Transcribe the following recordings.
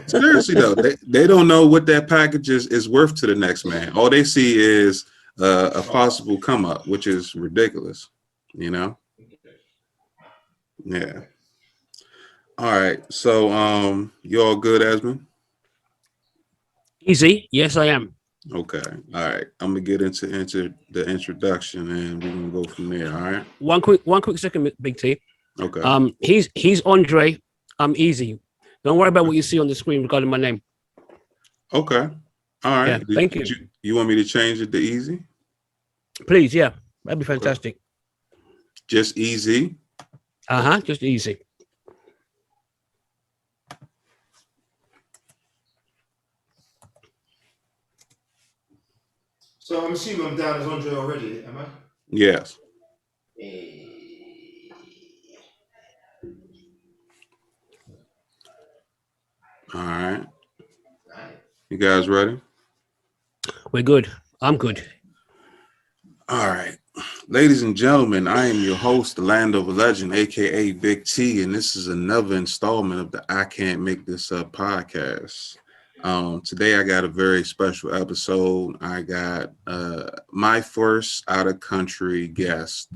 Seriously though, they don't know what that package is worth to the next man. All they see is a possible come up, which is ridiculous. You know? Yeah. All right. So you all good, Esmond? Easy. Yes, I am. Okay. All right. I'm gonna get into the introduction and we can go from there. All right. One quick second, Big T. Okay. He's Andre. I'm Easy. Don't worry about what you see on the screen regarding my name. Okay. All right. Yeah, thank you. You want me to change it to Easy? Please, yeah, that'd be fantastic. Okay. Just Easy. Just Easy. So I'm assuming I'm down as Andre already, am I? Yes. All right. You guys ready? We're good. I'm good. All right. Ladies and gentlemen, I am your host, the Land of a Legend, aka Big T, and this is another installment of the I Can't Make This Up podcast. Today I got a very special episode. I got my first out of country guest.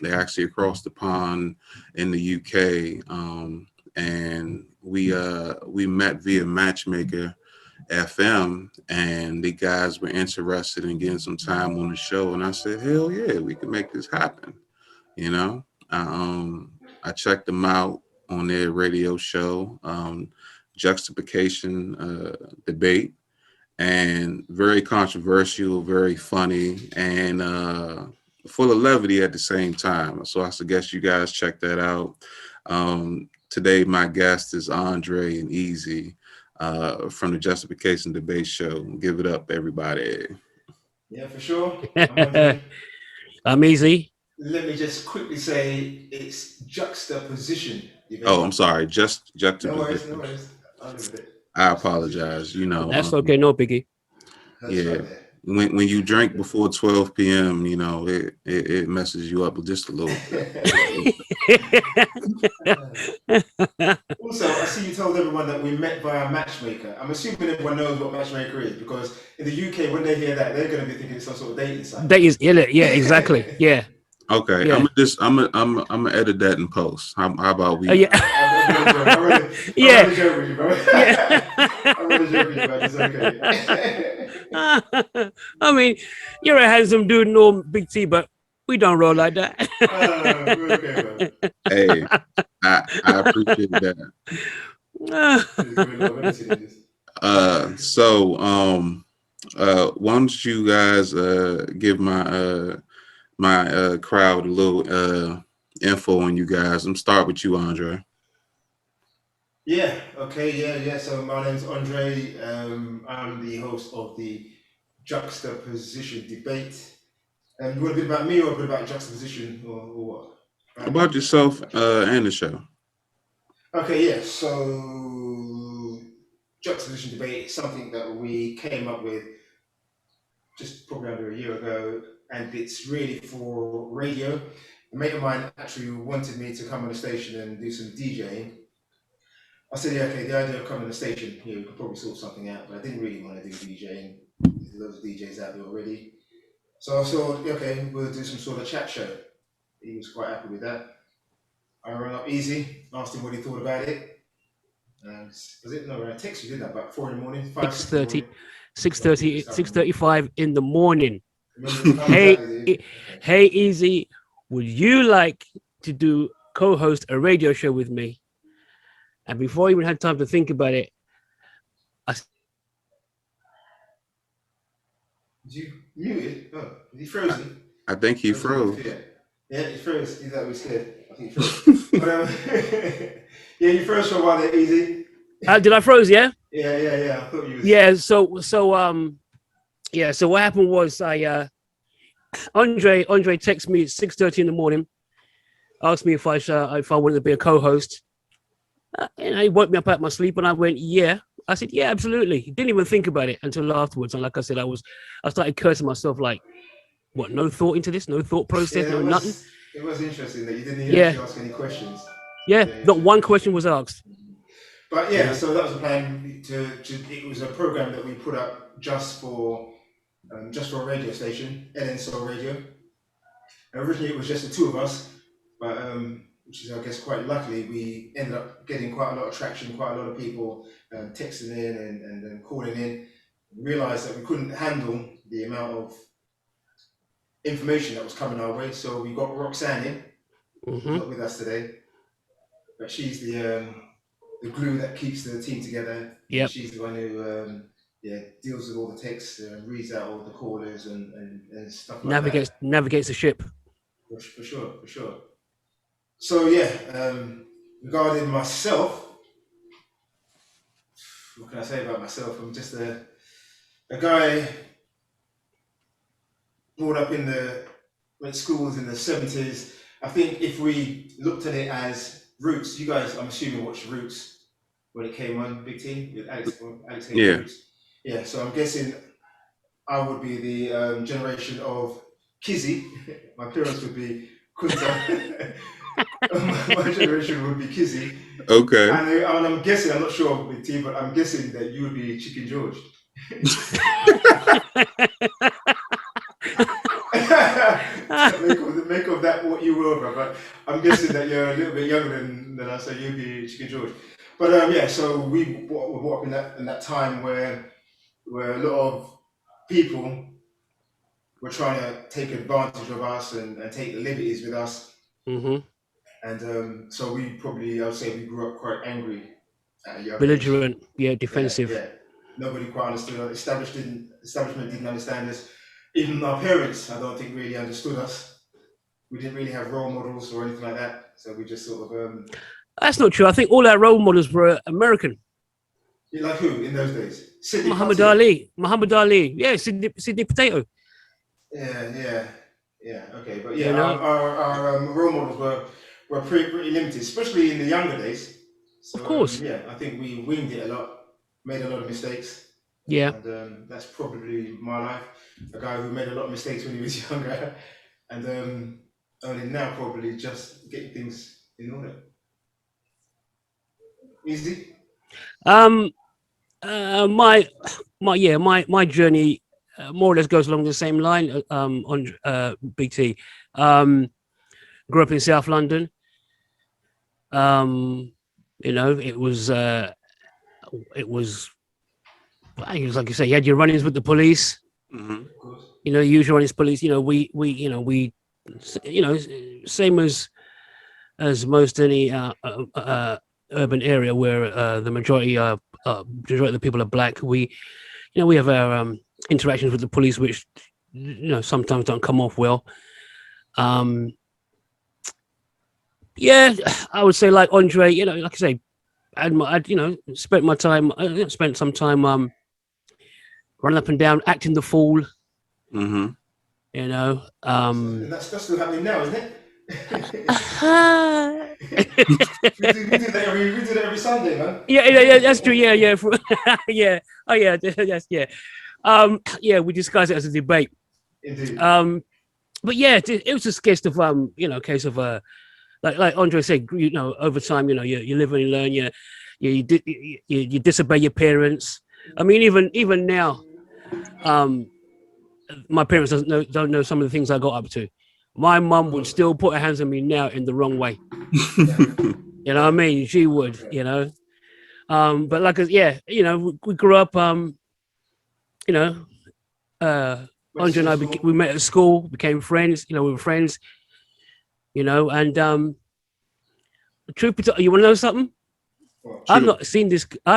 They're actually across the pond in the UK, and we met via Matchmaker FM, and the guys were interested in getting some time on the show, and I said, hell yeah, we can make this happen. You know, I checked them out on their radio show, Juxtaposition Debate, and very controversial, very funny, and full of levity at the same time. So I suggest you guys check that out. Today my guest is Andre and Easy from the Juxtaposition Debate Show. Give it up, everybody. Yeah, for sure. I'm Easy. Let me just quickly say it's juxtaposition. Oh, I'm sorry. Just juxtaposition. No worries. I apologize. You know, that's okay. No biggie. Yeah. When you drink before 12 p.m., you know, it messes you up just a little bit. Also, I see you told everyone that we met via Matchmaker. I'm assuming everyone knows what Matchmaker is, because in the UK, when they hear that, they're going to be thinking it's some sort of dating site. Yeah, exactly. Yeah. Okay, yeah. I'm gonna edit that in post. How about we? Yeah. I'm really joking with you, bro. I'm really joking with you, but it's okay. I mean, you're a handsome dude, no Big T, but we don't roll like that. Okay, hey, I appreciate that. So why don't you guys give my crowd a little info on you guys. I'm start with you, Andre. Yeah. Okay. Yeah. So my name's Andre. I'm the host of the Juxtaposition Debate. You want a bit about me or a bit about juxtaposition or what? About yourself and the show. Okay. Yeah. So Juxtaposition Debate is something that we came up with just probably under a year ago, and it's really for radio. A mate of mine actually wanted me to come on the station and do some DJing. I said, yeah, okay, the idea of coming on the station, we could probably sort something out, but I didn't really want to do DJing. There's loads of DJs out there already. So I thought, okay, we'll do some sort of chat show. He was quite happy with that. I rang up Easy, asked him what he thought about it. And was it? No, I texted you, didn't I? About 4 in the morning, 5:30. 6:35 in the morning. Hey, Easy, would you like to co-host a radio show with me? And before I even had time to think about it, Did you mute it? Oh, is he frozen? I think he froze. Yeah, he froze. He's like, scared. I think he froze. But, yeah, you froze for a while there, Easy. Did I froze? Yeah. Yeah. I thought you was... Yeah. So what happened was Andre texted me at 6:30 in the morning, asked me if I wanted to be a co-host. And he woke me up out of my sleep, and I went, yeah. I said, yeah, absolutely. Didn't even think about it until afterwards. And like I said, I started cursing myself, like, what? No thought into this, no thought process, nothing. It was interesting that you didn't even ask any questions. Yeah, not one question was asked. But yeah, so that was a plan. It was a program that we put up just for a radio station, LN Soul Radio. Originally, it was just the two of us, but which is, I guess, quite luckily, we ended up getting quite a lot of traction, quite a lot of people texting in and calling in. We realised that we couldn't handle the amount of information that was coming our way, so we got Roxanne in, who's not with us today, but she's the glue that keeps the team together. Yep. She's the one who deals with all the texts, reads out all the callers and stuff like that. Navigates the ship. For sure. So yeah, regarding myself, what can I say about myself? I'm just a guy brought up went to schools in the 70s. I think if we looked at it as Roots, you guys, I'm assuming, watched Roots when it came on, Big T, with Alex Hayes. Yeah. Roots. Yeah, so I'm guessing I would be the generation of Kizzy. My parents would be Kunta. My generation would be Kizzy. Okay. And I'm guessing, I'm not sure with T, but I'm guessing that you would be Chicken George. Make of that what you will, bro. But I'm guessing that you're a little bit younger than us, so you'd be Chicken George. But yeah, so we were brought up in that time where a lot of people were trying to take advantage of us and take the liberties with us. Mm-hmm. And so I would say we grew up quite angry at a young Belligerent, age. yeah, defensive. Yeah. Nobody quite understood us. Establishment didn't understand us. Even our parents, I don't think, really understood us. We didn't really have role models or anything like that. So we just sort of... That's not true. I think all our role models were American. Yeah, like who in those days? Muhammad Ali. Yeah, Sydney Potato. Yeah. Okay, but yeah, our role models were pretty limited, especially in the younger days. So, of course. Yeah, I think we winged it a lot, made a lot of mistakes. Yeah. And that's probably my life. A guy who made a lot of mistakes when he was younger, and only now probably just getting things in order. Easy. My journey more or less goes along the same line. On BT, grew up in South London. It was like you say, you had your run-ins with the police. Mm-hmm. Usual run-ins police. We same as most any urban area where the majority of the people are black. We have our interactions with the police, which sometimes don't come off well. Yeah, I would say like Andre. Like I say, I spent some time running up and down, acting the fool. Mm-hmm. And that's still happening now, isn't it? we do that every Sunday, man. Yeah, that's true. Yeah. Yeah. Oh, yeah. Yes, yeah. We discussed it as a debate. Indeed. But yeah, it was just a case of case of like Andre said, over time, you live and you learn. You disobey your parents. I mean, even now, my parents don't know some of the things I got up to. My mum would still put her hands on me now in the wrong way. You know what I mean? She would, but like, we grew up, Andre and I, we met at school, became friends, we were friends, and the truth be told, you want to know something? I've not seen this guy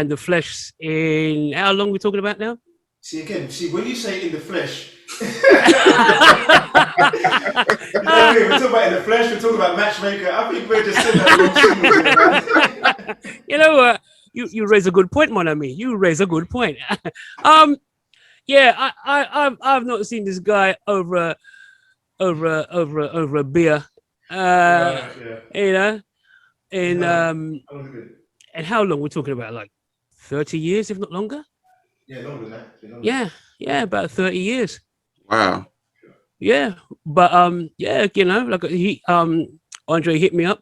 in the flesh in, how long are we talking about now? When you say in the flesh, we're talking about in the flesh, we're talking about matchmaker. I think we're just sitting there. You know what? You raise a good point, mon ami. You raise a good point. Yeah, I've not seen this guy over a beer. And how long we're talking about? Like 30 years, if not longer. Yeah, longer than that. Yeah, about 30 years. Wow. Yeah, but like Andre hit me up.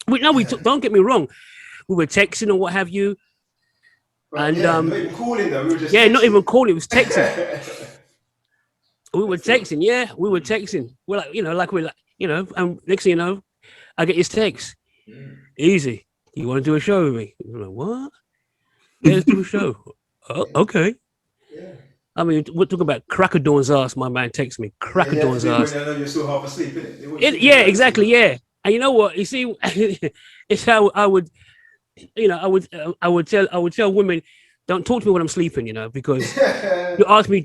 Don't get me wrong. we were texting or what have you. But And not even calling though. We were just yeah, texting. not even calling. It was texting. We were That's cool. texting. Yeah, we were texting. We're like, and next thing you know, I get his text. Easy. You want to do a show with me? I'm like, what? Yeah, let's do a show. Oh, okay. Yeah. I mean, we're talking about crack of dawn's ass. My man texts me. Crack of dawn's ass. When I know you're still half asleep, innit? Yeah, exactly. Yeah. And you know what? You see, it's how I would, I would tell women, don't talk to me when I'm sleeping, because you ask me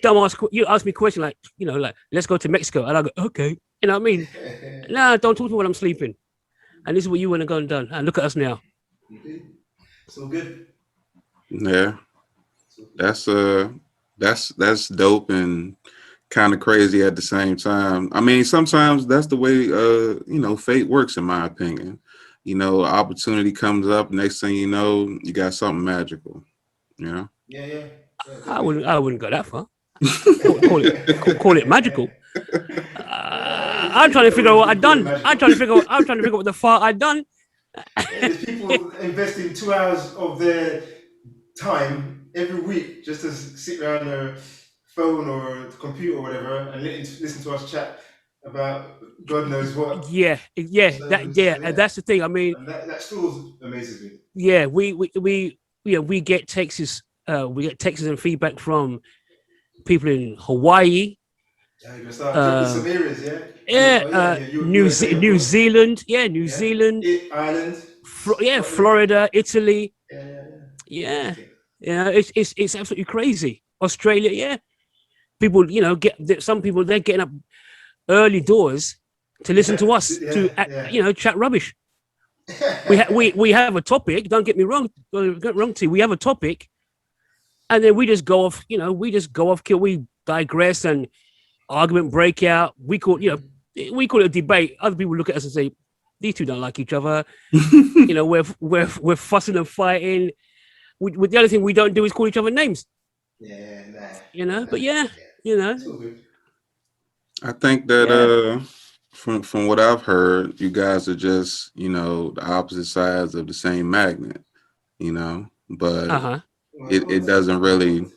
question like, let's go to Mexico, and I go, okay, you know what I mean? Nah, don't talk to me when I'm sleeping. And this is what you want to go and done. And look at us now. It's all good. Yeah, that's dope and kind of crazy at the same time. I mean, sometimes that's the way fate works, in my opinion. Opportunity comes up. Next thing you know, you got something magical. Yeah. I wouldn't go that far. call it magical. I'm trying to figure out what I've done. I'm trying to figure out what the fuck I've done. There's people investing 2 hours of their time every week just to sit around their phone or computer or whatever and listen to us chat about God knows what. Yeah. That's the thing. I mean, and that still amazes me. Yeah, we get texts. We get texts and feedback from people in Hawaii. Yeah, you're gonna start dropping some areas, yeah. New Zealand, New Zealand, Ireland, Florida, Italy, yeah. It's absolutely crazy. Australia, yeah. People, some people they're getting up early doors to listen to us chat rubbish. we have a topic. Don't get me wrong. We have a topic, and then we just go off. We digress and argument breakout. We call it a debate. Other people look at us and say, "These two don't like each other." We're fussing and fighting. With the other thing we don't do is call each other names. But I think that from what I've heard, you guys are just the opposite sides of the same magnet, but it doesn't really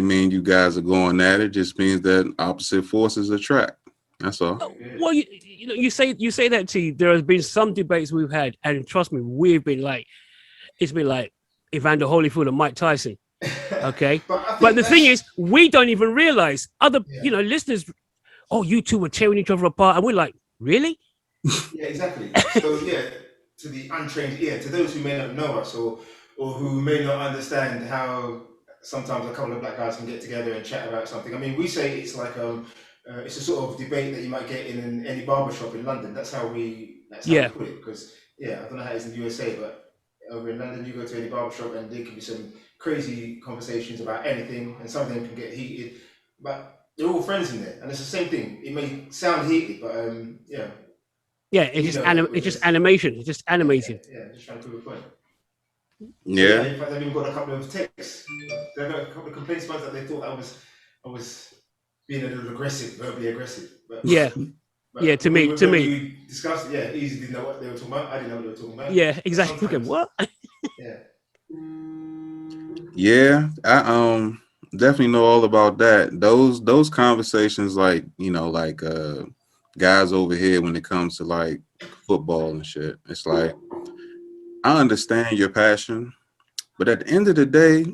mean you guys are going at it. It just means that opposite forces attract. That's all. Well, you say that, T. There has been some debates we've had, and trust me, we've been like, it's been like Evander Holyfield and Mike Tyson. Okay, but the thing is, we don't even realize other listeners. Oh, you two were tearing each other apart, and we're like, really? Yeah, exactly. So to the untrained ear, to those who may not know us or who may not understand how sometimes a couple of black guys can get together and chat about something. I mean, we say it's like it's a sort of debate that you might get in any barbershop in London. That's how we put it. Because I don't know how it is in the USA, but over in London, you go to any barbershop and there can be some crazy conversations about anything, and some of them can get heated, but they're all friends in there, and it's the same thing. It may sound heated, but it's just animation. It's just animating. Just trying to prove a point. Yeah. In fact, I've even got a couple of texts. There are a couple of complaints about that they thought I was being a little aggressive, verbally aggressive. But, to me. We discussed it. Easy didn't know what they were talking about. I didn't know what they were talking about. Yeah, exactly. Okay, what? Yeah, I definitely know all about that. Those conversations, like guys over here when it comes to like football and shit. It's like, I understand your passion, but at the end of the day,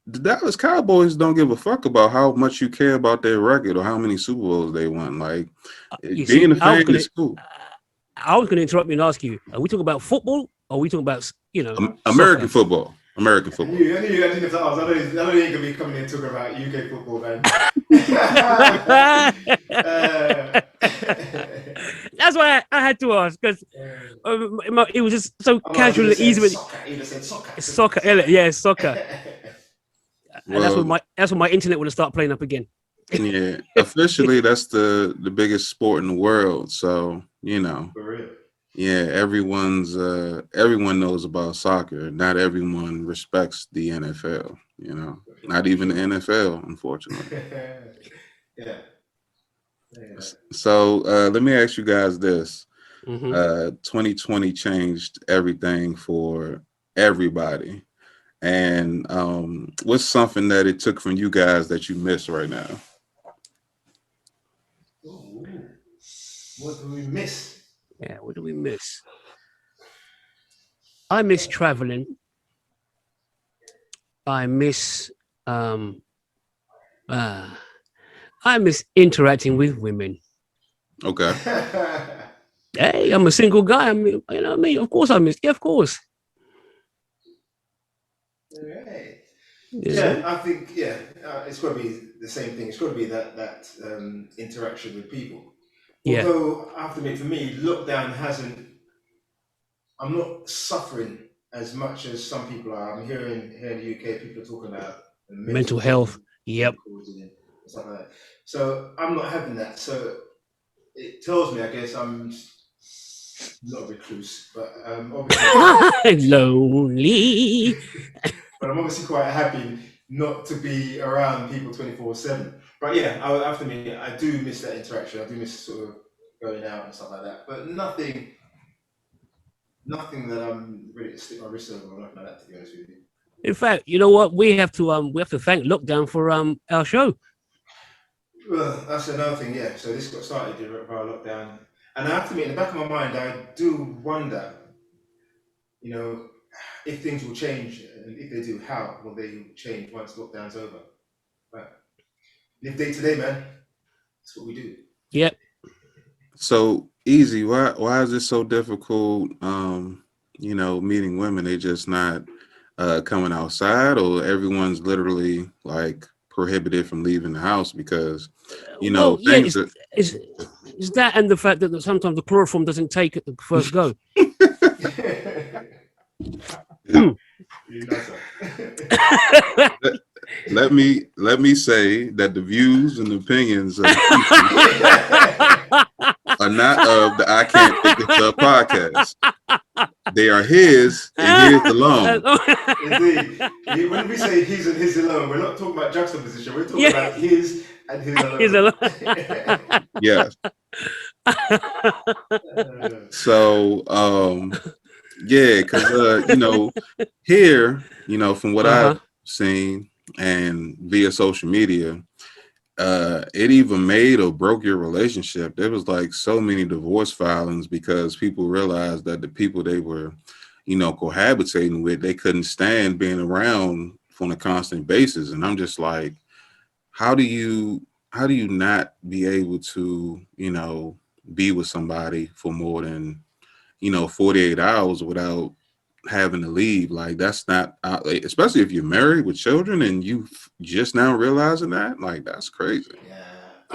the Dallas Cowboys don't give a fuck about how much you care about their record or how many Super Bowls they won. Like, being a fan is cool. I was going to interrupt you and ask you: are we talking about football, or are we talking about American football? American football. I knew you didn't have to ask. I know you're going to be coming in talking about UK football, man. That's why I had to ask, because it was just so casual and easy. Soccer. Yeah, soccer. And that's when my internet would have started playing up again. Yeah, officially that's the biggest sport in the world. So For real. yeah, everyone knows about soccer. Not everyone respects the NFL. Not even the NFL, unfortunately. Yeah. So let me ask you guys this: Mm-hmm. 2020 changed everything for everybody. And what's something that it took from you guys that you miss right now? Ooh, what do we miss? Yeah, what do we miss? I miss traveling. I miss um uh I miss interacting with women. Okay. Hey, I'm a single guy. I mean, you know what I mean? Of course I miss. Yeah, of course. Right. Yeah. Yeah, I think it's got to be the same thing. It's got to be that interaction with people. Yeah. Although I have to admit, for me, lockdown hasn't. I'm not suffering as much as some people are. I'm hearing here in the UK, people are talking about mental Mental health health. Yep. being caused and stuff like that. So I'm not having that. So it tells me, I guess, I'm not a recluse, but obviously, Lonely. but I'm obviously quite happy not to be around people 24/7. But yeah, I have to admit, I do miss that interaction. I do miss sort of going out and stuff like that. But nothing that I'm ready to stick my wrist over or nothing like that. To be honest with you. In fact, you know what? We have to thank lockdown for our show. Well, that's another thing. Yeah. So this got started via lockdown, and I have to admit, in the back of my mind, I do wonder, you know, if things will change, and if they do, how will they change once lockdown's over? But live day to day, man. That's what we do. Yep. So easy. Why is it so difficult? Meeting women, they just not coming outside, or everyone's literally like prohibited from leaving the house because Well, yeah, things are. it's that and the fact that sometimes the chloroform doesn't take at the first go. You know, so. Let me say that the views and opinions of the people are not of the I Can't Pick This Up podcast. They are his and his alone. Indeed. When we say his and his alone, we're not talking about juxtaposition. We're talking Yeah. about his and his alone. He's alone. Yes. So yeah, because here, from what I've seen and via social media, it even made or broke your relationship. There was like so many divorce filings because people realized that the people they were, cohabitating with, they couldn't stand being around on a constant basis. And I'm just like, how do you not be able to, be with somebody for more than 48 hours without having to leave? Like, that's not, especially if you're married with children and you just now realizing that, like, that's crazy. Yeah,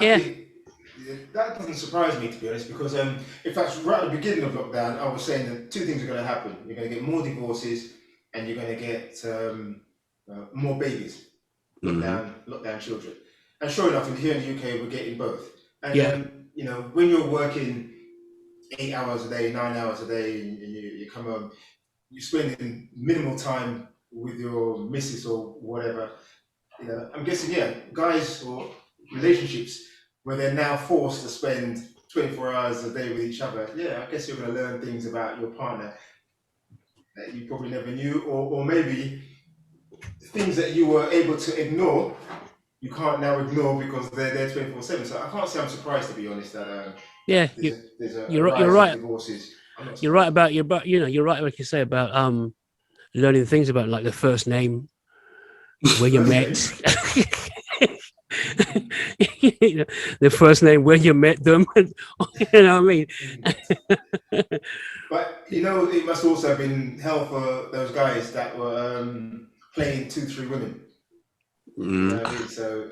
Yeah. I think that doesn't surprise me, to be honest, because in fact, right at the beginning of lockdown, I was saying that two things are going to happen. You're going to get more divorces, and you're going to get more babies, lockdown children. And sure enough, here in the UK, we're getting both. And Yeah. when you're working 8 hours a day, 9 hours a day, and you come home, you're spending minimal time with your missus or whatever. I'm guessing, guys or relationships where they're now forced to spend 24 hours a day with each other. Yeah, I guess you're going to learn things about your partner that you probably never knew, or maybe things that you were able to ignore, you can't now ignore because they're there 24/7. So I can't say I'm surprised, to be honest, that Yeah. there's a You're rise right. in divorces. I'm not You're right surprised. about you're right like you say about learning things about like the first name, where you First met. name. The first name, where you met them. You know what I mean? But it must also have been hell for those guys that were playing 2, 3 women. You know what I mean? So,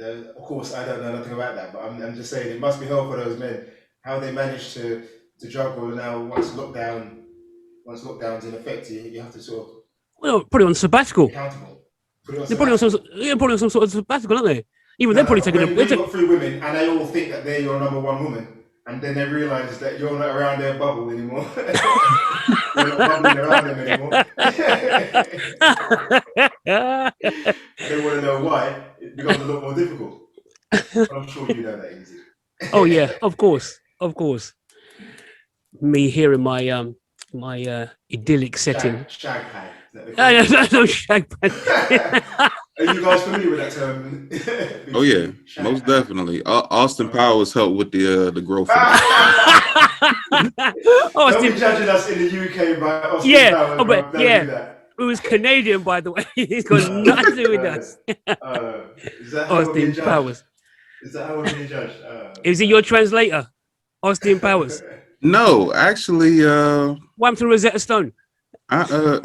of course, I don't know nothing about that, but I'm just saying it must be hell for those men. How they managed to juggle now once lockdown's in effect, you have to sort of Well, put it on sabbatical. be accountable. Put it on They're probably on sabbatical. some sort of sabbatical, aren't they? Even they're No, probably but taking when you've got 3 women and they all think that they're your number one woman, and then they realise that you're not around their bubble anymore. You're not bubbling around them anymore. And they want to know why. It becomes a lot more difficult. But I'm sure you know that, easy. Oh yeah, of course. me here in my my idyllic setting. Shag hag. Is that No, no, no, shag pan. Are you guys familiar with that term? Oh yeah, Shag most hag. definitely. Austin Powers helped with the growth of Don't be Austin, judging us in the UK by Austin yeah, Powers, oh, but bro. Don't yeah, do that. it was Canadian, by the way. It's got nothing to do with Uh, us. is that how we're being Austin judged? Powers. Is that how we're being judged? Is he your translator? Austin Powers. No, actually, Wham to Rosetta Stone. I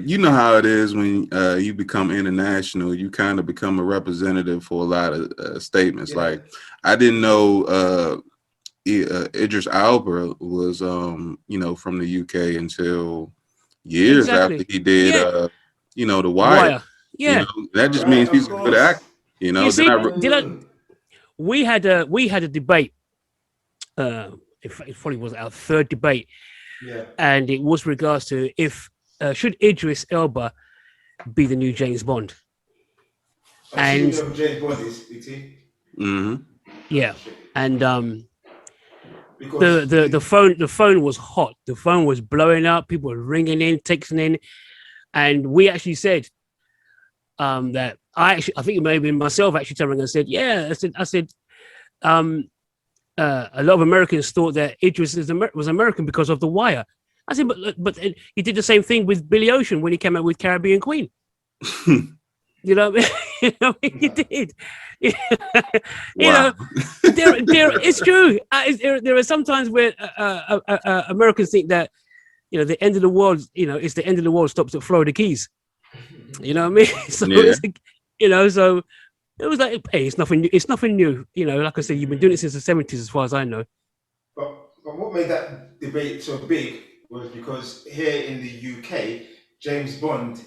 you know how it is when you become international, you kind of become a representative for a lot of statements. Yeah. Like I didn't know Idris Elba was you know, from the UK until years Exactly. after he did Yeah. you know, The Wire. Wire. You Yeah. know, that just Right, means of he's a good course. actor. You know, You then see, I we had a debate. In fact, it probably was our third debate, Yeah. and it was regards to if should Idris Elba be the new James Bond. So you And know who James Bond is, BT? Mhm. yeah, and Because the phone was hot. The phone was blowing up. People were ringing in, texting in, and we actually said that I think it may have been myself actually telling and said, yeah, I said a lot of Americans thought that Idris was American because of The Wire. I said, but he did the same thing with Billy Ocean when he came out with Caribbean Queen. You know, you know, he did. You Wow. know, it's true. There are some times where Americans think that, you know, the end of the world, you know, it's the end of the world stops at Florida Keys. You know what I mean? So Yeah. it's like, you know, so it was like, hey, it's nothing new. It's nothing new. You know, like I said, you've been doing it since the 70s, as far as I know. but what made that debate so big was because here in the UK, James Bond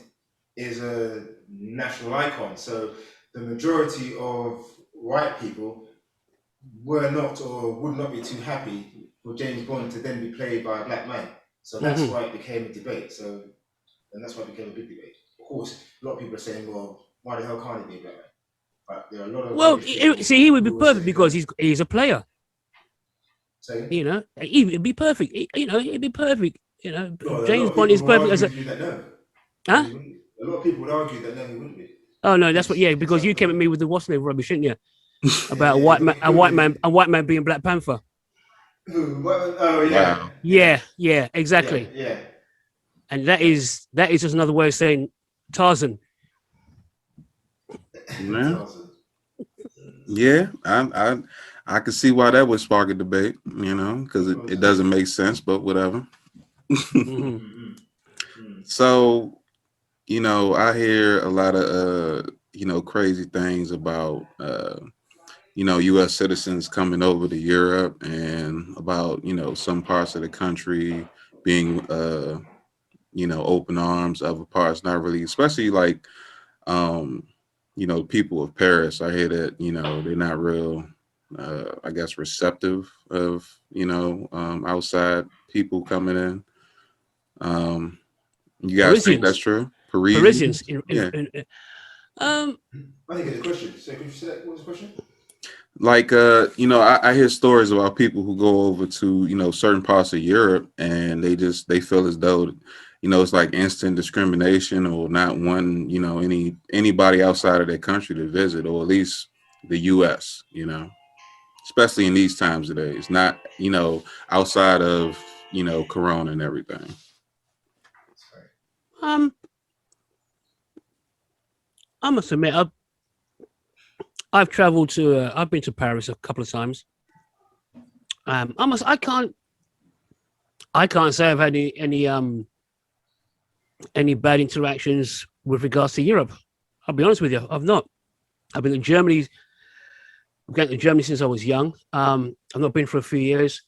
is a national icon. So the majority of white people were not or would not be too happy for James Bond to then be played by a black man. So that's Mhm. why it became a debate. And that's why it became a big debate. Of course, a lot of people are saying, well, why the hell can't it be a black man? But there are a lot of Well, British people see, he would be who will perfect say because no. he's a player. Saying, You know, he'd be perfect. You know, he'd be perfect. You know, no, a lot James of Bond people is will perfect argue as a with you that no, huh? he wouldn't. A lot of people would argue that no, he wouldn't be. Oh no, that's what. Yeah, It's because up you for came at them. me with the what's name rubbish, didn't you? Yeah, About yeah, you've got to prove it. a white man being Black Panther. Oh yeah, Wow. Yeah, yeah, yeah, exactly. yeah. And that is just another way of saying Tarzan. Yeah. Tarzan. Yeah. I can see why that would spark a debate, you know, because Of it course. doesn't make sense, but whatever. Hmm. So, you know, I hear a lot of you know, crazy things about you know, US citizens coming over to Europe and about, you know, some parts of the country being you know, open arms, other parts not really, especially like um, you know, people of Paris. I hear that, you know, they're not real I guess receptive of, you know, outside people coming in. Um, you guys think that's Parisians, true? Parisians. Parisians? Yeah. Um, I didn't get the question. So could you say that? What was the question? Like you know, I hear stories about people who go over to, you know, certain parts of Europe and they feel as though, you know, it's like instant discrimination or not one, you know, anybody outside of their country to visit, or at least the US, you know, especially in these times of days, not, you know, outside of, you know, Corona and everything. Sorry. um, I must admit, I've travelled to, I've been to Paris a couple of times. I can't say I've had any bad interactions with regards to Europe. I'll be honest with you, I've not. I've been to Germany. I've been to Germany since I was young. I've not been for a few years.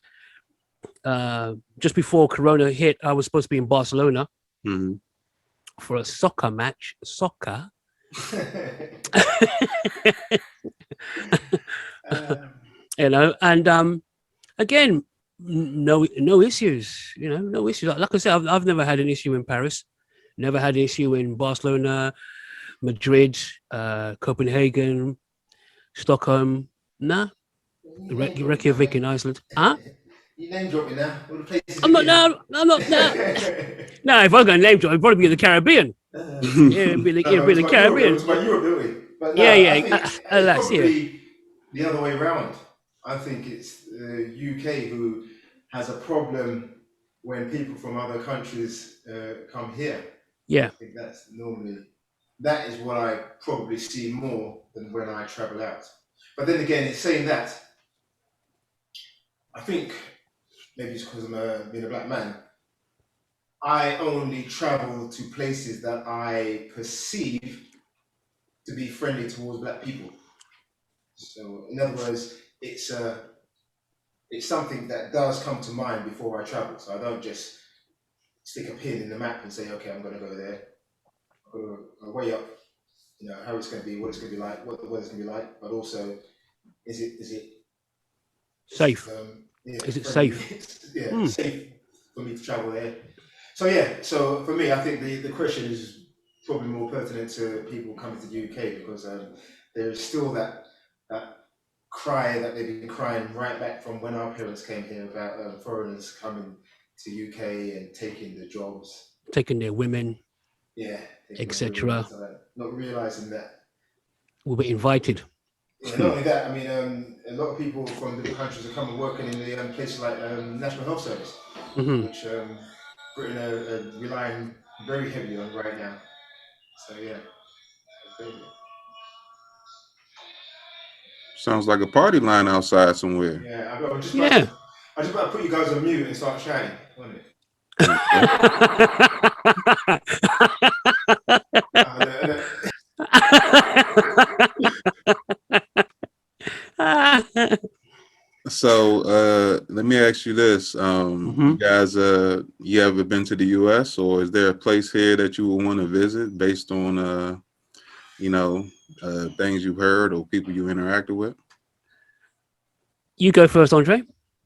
Just before Corona hit, I was supposed to be in Barcelona Hmm. for a soccer match. Soccer. You know, and again, no issues. You know, no issues. Like I said, I've never had an issue in Paris. Never had an issue in Barcelona, Madrid, Copenhagen, Stockholm. Nah, Reykjavik in Iceland. Huh? You name dropping now. All the places I'm you've not. been. No, I'm not. No. No, if I was going to name drop, it'd probably be the Caribbean. Yeah, No, it'd but be it's the about Europe. Though. It's Caribbean. about Europe, don't we? But no, Yeah, I yeah. think it's Alas, yeah. probably the other way around. I think it's the UK who has a problem when people from other countries come here. Yeah. I think that is what I probably see more than when I travel out. But then again, it's saying that I think maybe it's because I'm being a black man. I only travel to places that I perceive to be friendly towards black people. So, in other words, it's something that does come to mind before I travel. So I don't just stick a pin in the map and say, okay, I'm going to go there. I'll weigh up, how it's going to be, what it's going to be like, what the weather's going to be like, but also, is it Safe. Yeah, Is it friendly? safe? Yeah, safe for me to travel there. So yeah, so for me, I think the question is probably more pertinent to people coming to the UK because there is still that cry that they've been crying right back from when our parents came here about foreigners coming to UK and taking the jobs, Taking their women, yeah, etc. Not realizing that. Will be invited. Yeah, not only that, I mean, a lot of people from different countries are coming working in the places like National Health Service, which Britain are relying very heavily on right now. So yeah, crazy. Sounds like a party line outside somewhere. Yeah, I was just Yeah. about to put you guys on mute and start chatting, wasn't it? So let me ask you this. You guys you ever been to the US, or is there a place here that you would want to visit based on things you've heard or people you interacted with? You go first, Andre.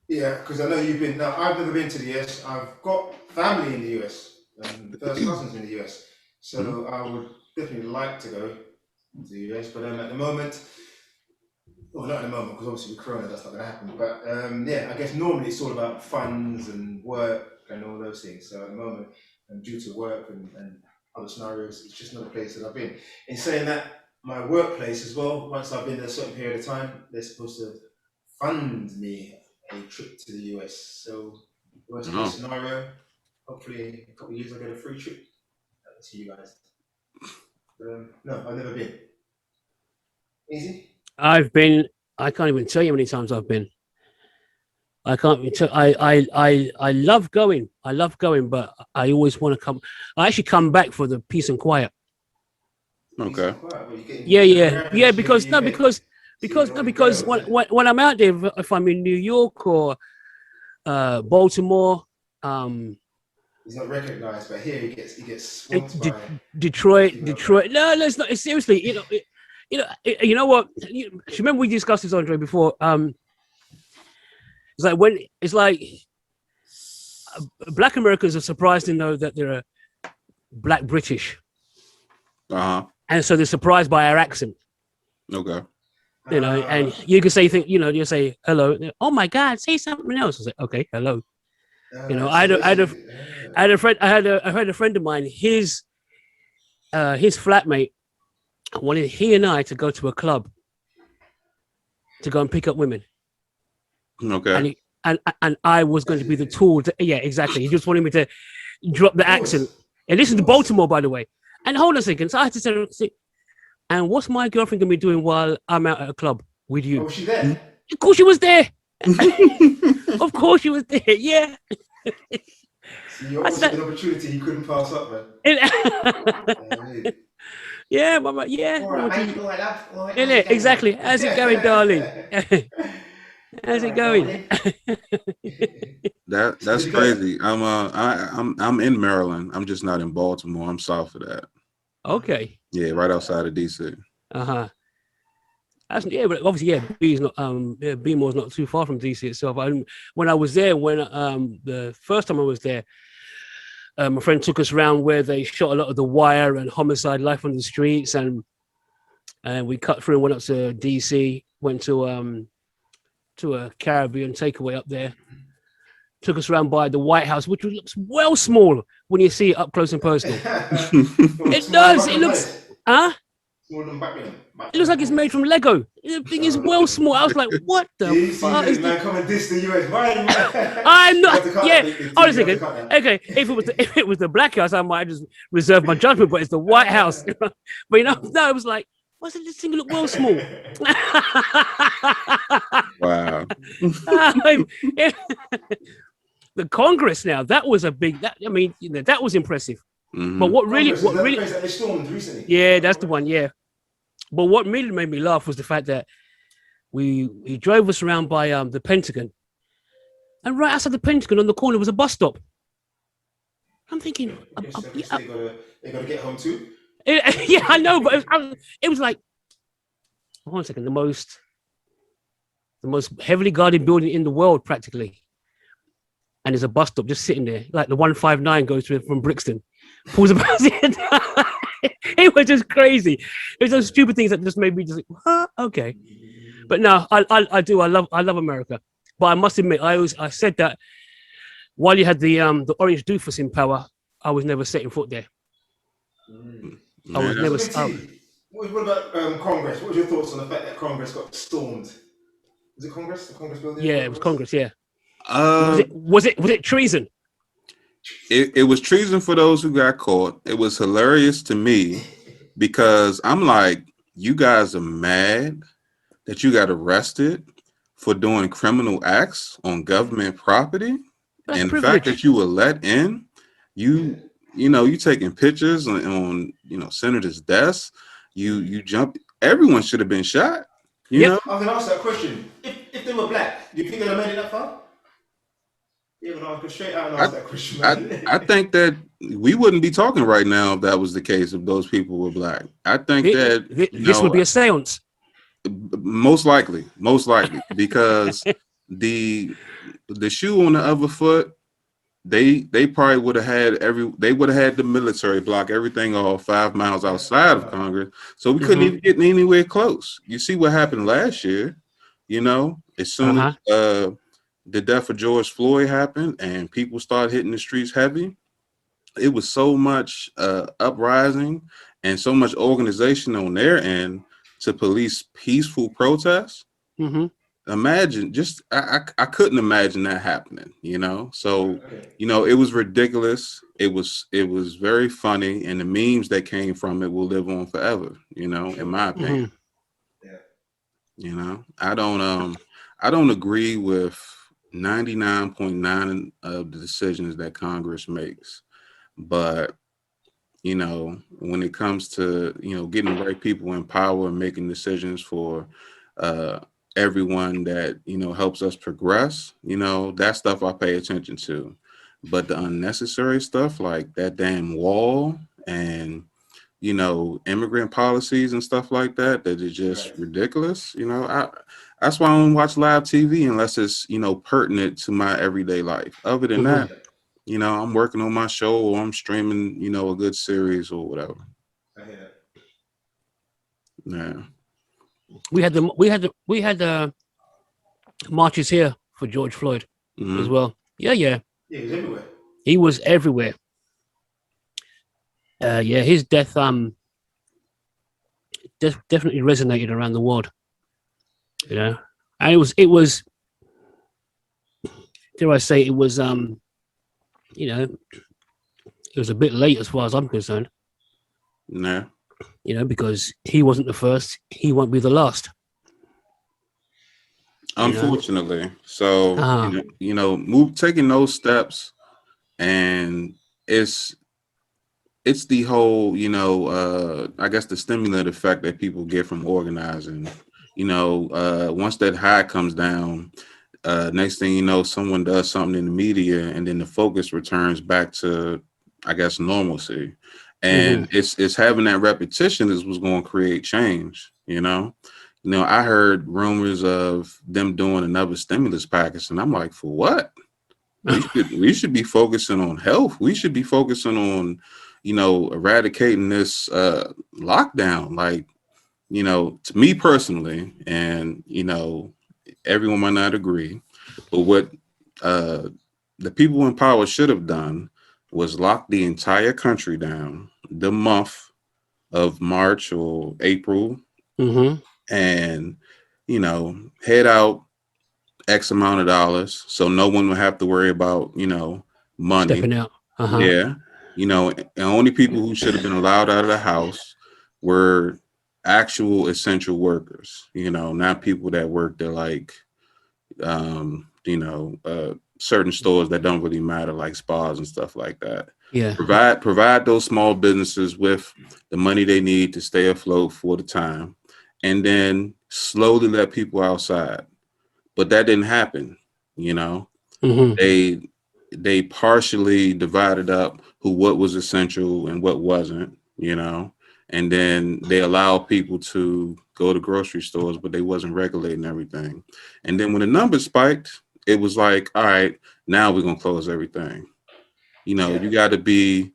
Yeah, because I know you've been. Now, I've never been to the US. I've got family in the US and first cousins in the US. So I would definitely like to go to the US, but at the moment, well, not at the moment, because obviously with Corona, that's not going to happen. But yeah, I guess normally it's all about funds and work and all those things. So at the moment, due to work and other scenarios, it's just not a place that I've been. In saying that, my workplace as well, once I've been there a certain period of time, they're supposed to fund me a trip to the US. So, worst case scenario, hopefully in a couple of years I'll get a free trip to you guys. No, I've never been. Easy? I've been. I can't even tell you how many times I've been. I can't even tell. I love going. I love going, but I always want to come. I actually come back for the peace and quiet. Okay. Yeah. Because when I'm out there, if I'm in New York or Baltimore, he's not recognized, but here he gets swamped by Detroit. No, it's not. Seriously, you know what? Remember we discussed this, Andre, before. It's like Black Americans are surprised to know that there are Black British, and so they're surprised by our accent. Okay. And you can say things. You say hello. Oh my God, say something else. I say okay, hello. I had a friend. I had a friend of mine. His flatmate wanted he and I to go to a club to go and pick up women. Okay. And I was going to be the tool. Yeah, exactly. He just wanted me to drop the accent. And this is Baltimore, by the way. And hold on a second. So I had to say, and what's my girlfriend going to be doing while I'm out at a club with you? Oh, was she there? Of course she was there. Of course she was there. Yeah. So you always had an opportunity you couldn't pass up, man. Yeah, mama. Yeah. All right, love. Exactly. How's it going, darling? How's it going? That's crazy. I'm in Maryland. I'm just not in Baltimore. I'm south of that. Okay. Yeah, right outside of DC. But obviously, B is not Bmore's not too far from DC itself. When I was there, the first time I was there, my friend took us around where they shot a lot of The Wire and Homicide: Life on the Streets, and we cut through and went up to DC. Went to to a Caribbean takeaway up there. Took us around by the White House, which looks well small when you see it up close and personal. It does. It looks, Smaller than Batman. it looks like it's made from Lego. The thing is well small. I was like, what the fuck is man, this? come and diss the US. Why? I'm You not. have to cut Yeah, that. I was You have to thinking, cut that. okay, if it was the Black House, I might just reserve my judgment. But it's the White House. But no, it was like, why does this thing look well small? Wow. The Congress now, that was a big. That was impressive. Mhm. But what Congress, is that the really, place that they stormed recently? yeah, that's the one. Yeah. But what really made me laugh was the fact that he drove us around by the Pentagon, and right outside the Pentagon on the corner was a bus stop. I'm thinking, Yes, they gotta get home too. yeah, I know, but it was like, hold on a second, the most heavily guarded building in the world, practically. And there's a bus stop just sitting there, like the 159 goes through from Brixton, pulls about. It was just crazy. It was those stupid things that just made me just like, huh? Okay. But no, I do. I love America. But I must admit, I said that while you had the orange doofus in power, I was never setting foot there. I was never. What about Congress? What was your thoughts on the fact that Congress got stormed? Was it Congress? The Congress building? Yeah, it was Congress. Yeah. Uh, Was it treason? it was treason for those who got caught. It was hilarious to me because I'm like, you guys are mad that you got arrested for doing criminal acts on government property, That's and privilege. the fact that you were let in, you taking pictures on senators' desks. You jump. Everyone should have been shot. You know. I can ask that question. If they were black, do you think they'd have made it that far? Yeah, but I'll go straight out and ask that question, man. I think that we wouldn't be talking right now if that was the case, if those people were black. I think this would be a seance. Most likely, because the shoe on the other foot, they probably would have had the military block everything off 5 miles outside of Congress, so we couldn't even get anywhere close. You see what happened last year, as soon as the death of George Floyd happened and people started hitting the streets heavy, it was so much uprising and so much organization on their end to police peaceful protests. Imagine, I couldn't imagine that happening, so it was ridiculous. It was very funny, and the memes that came from it will live on forever, in my opinion. I don't agree with 99.9 of the decisions that Congress makes, but when it comes to getting the right people in power and making decisions for everyone that helps us progress, that stuff I pay attention to. But the unnecessary stuff like that damn wall and immigrant policies and stuff like that is just ridiculous. That's why I don't watch live TV unless it's pertinent to my everyday life. Other than that, I'm working on my show or I'm streaming a good series or whatever. I hear Yeah. We had the marches here for George Floyd as well. Yeah, Yeah, he was everywhere. he was everywhere. His death definitely resonated around the world, and it was dare I say it was it was a bit late as far as I'm concerned. Nah. Because he wasn't the first, he won't be the last. Unfortunately. So taking those steps, and it's the whole I guess the stimulant effect that people get from organizing. Once that high comes down, next thing you know, someone does something in the media, and then the focus returns back to, I guess, normalcy. And it's having that repetition is what's going to create change. I heard rumors of them doing another stimulus package, and I'm like, for what? We should be focusing on health. We should be focusing on, eradicating this lockdown. Like, to me personally, and everyone might not agree, but what the people in power should have done was lock the entire country down the month of March or April, Mm-hmm. and head out X amount of dollars, so no one would have to worry about money. Stepping out. Uh-huh. Yeah, and only people who should have been allowed out of the house were actual essential workers. Not people that worked at like certain stores that don't really matter, like spas and stuff like that. Yeah. Provide those small businesses with the money they need to stay afloat for the time, and then slowly let people outside. But that didn't happen. You know, Mm-hmm. they partially divided up what was essential and what wasn't. And then they allowed people to go to grocery stores, but they wasn't regulating everything. And then when the numbers spiked, it was like, all right, now we're gonna close everything. Yeah, You got to be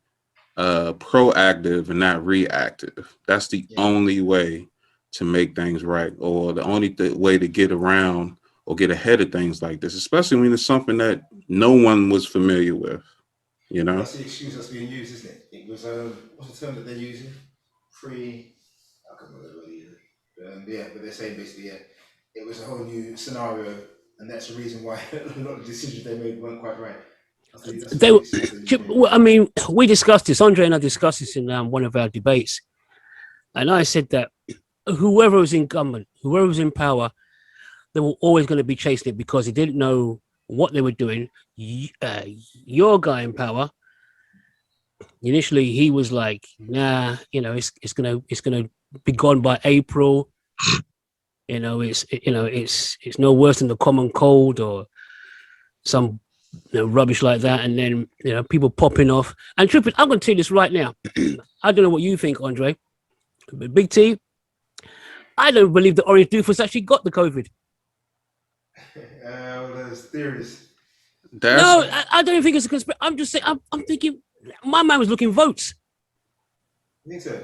proactive and not reactive. That's the yeah. only way to make things right, or the only way to get around or get ahead of things like this, especially when it's something that no one was familiar with. You Well, know? that's the excuse that's being used, isn't it? It was what's the term that they're using? Free. I can't remember what it is. Yeah, but they're saying basically, yeah, it was a whole new scenario, and that's the reason why a lot of decisions they made weren't quite right. That's They the were, excuse they're using. I mean, we discussed this. Andre and I discussed this in one of our debates, and I said that whoever was in government, whoever was in power, they were always going to be chasing it because they didn't know what they were doing. Your guy in power, initially, he was like, "Nah, it's gonna be gone by April. It's no worse than the common cold or some rubbish like that." And then people popping off. And tripping, I'm going to tell you this right now. I don't know what you think, Andre, but Big T, I don't believe the orange doofus actually got the COVID. Well, there's theories. That's No, I don't think it's a conspiracy. I'm just saying. I'm thinking. My man was looking votes. I think so.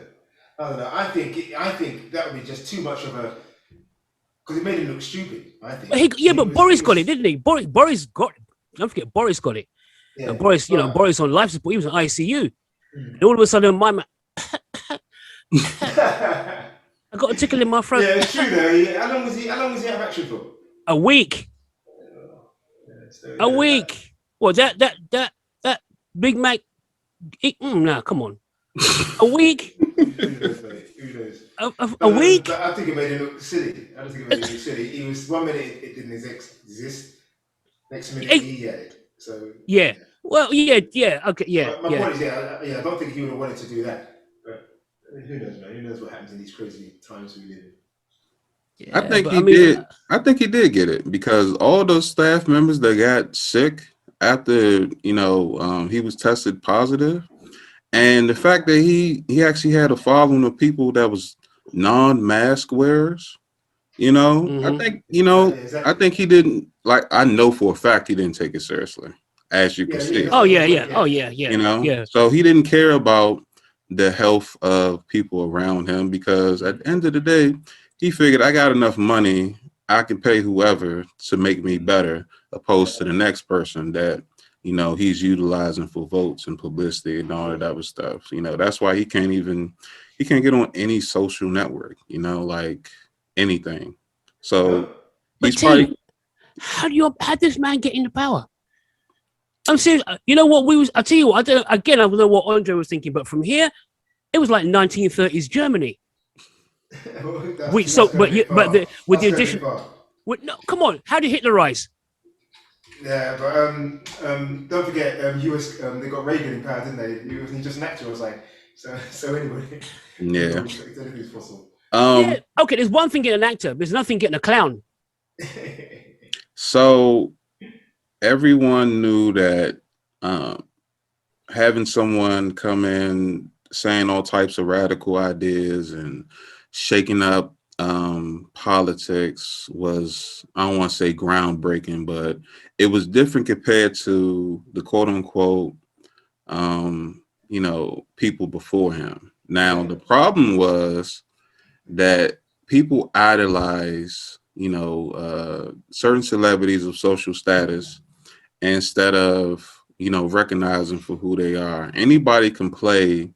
I don't know. I think that would be just too much of a because it made him look stupid. I think. But Boris got it, didn't he? Boris got it. Don't forget, Boris got it. Yeah, And Boris, but, Boris on life support. He was in ICU. mm. And all of a sudden, my man, I got a tickle in my throat. Yeah, it's true though. How long was he? How long was he out of action for? A week. Yeah, so, A yeah, week. Well, that Big Mac. Nah, come on. A week. Who knows, mate? Who knows? A week. But I think it made him look silly. I don't think it made him look silly. He was 1 minute it didn't exist. Next minute he had it. So Yeah. Well, yeah. Okay, yeah, my yeah. point is, I don't think he would have wanted to do that. But who knows, man? Who knows what happens in these crazy times we live in? I Yeah, think but he I mean, did. I think he did get it because all those staff members that got sick after he was tested positive, and the fact that he actually had a following of people that was non-mask wearers. I mhm. think Yeah, I exactly. think he didn't like. I know for a fact he didn't take it seriously, as you can Yeah, see. that's Oh what the yeah, point. yeah. Oh Yeah, yeah, yeah, yeah. So he didn't care about the health of people around him because at the end of the day, he figured I got enough money, I can pay whoever to make me better, opposed to the next person that he's utilizing for votes and publicity and all of that other stuff. That's why he can't get on any social network, like anything. So no, But he's probably T, how this man get into power? I'm serious. You know what we was? I tell you what. I don't know what Andre was thinking, but from here, it was like 1930s Germany. that's going a But bit but far. with That's the going a bit addition, far. no, come on. How did Hitler rise? Yeah, but don't forget, US they got Reagan in power, didn't they? He wasn't just an actor, I was like, so anyway, in all yeah. respects, anything's possible. Yeah. Um. Okay. There's one thing getting an actor. There's nothing getting a clown. So everyone knew that um, having someone come in saying all types of radical ideas and shaking up politics was, I don't want to say groundbreaking, but it was different compared to the quote unquote, people before him. Now, Yeah, the problem was that people idolize certain celebrities of social status instead of, recognizing for who they are. Anybody can play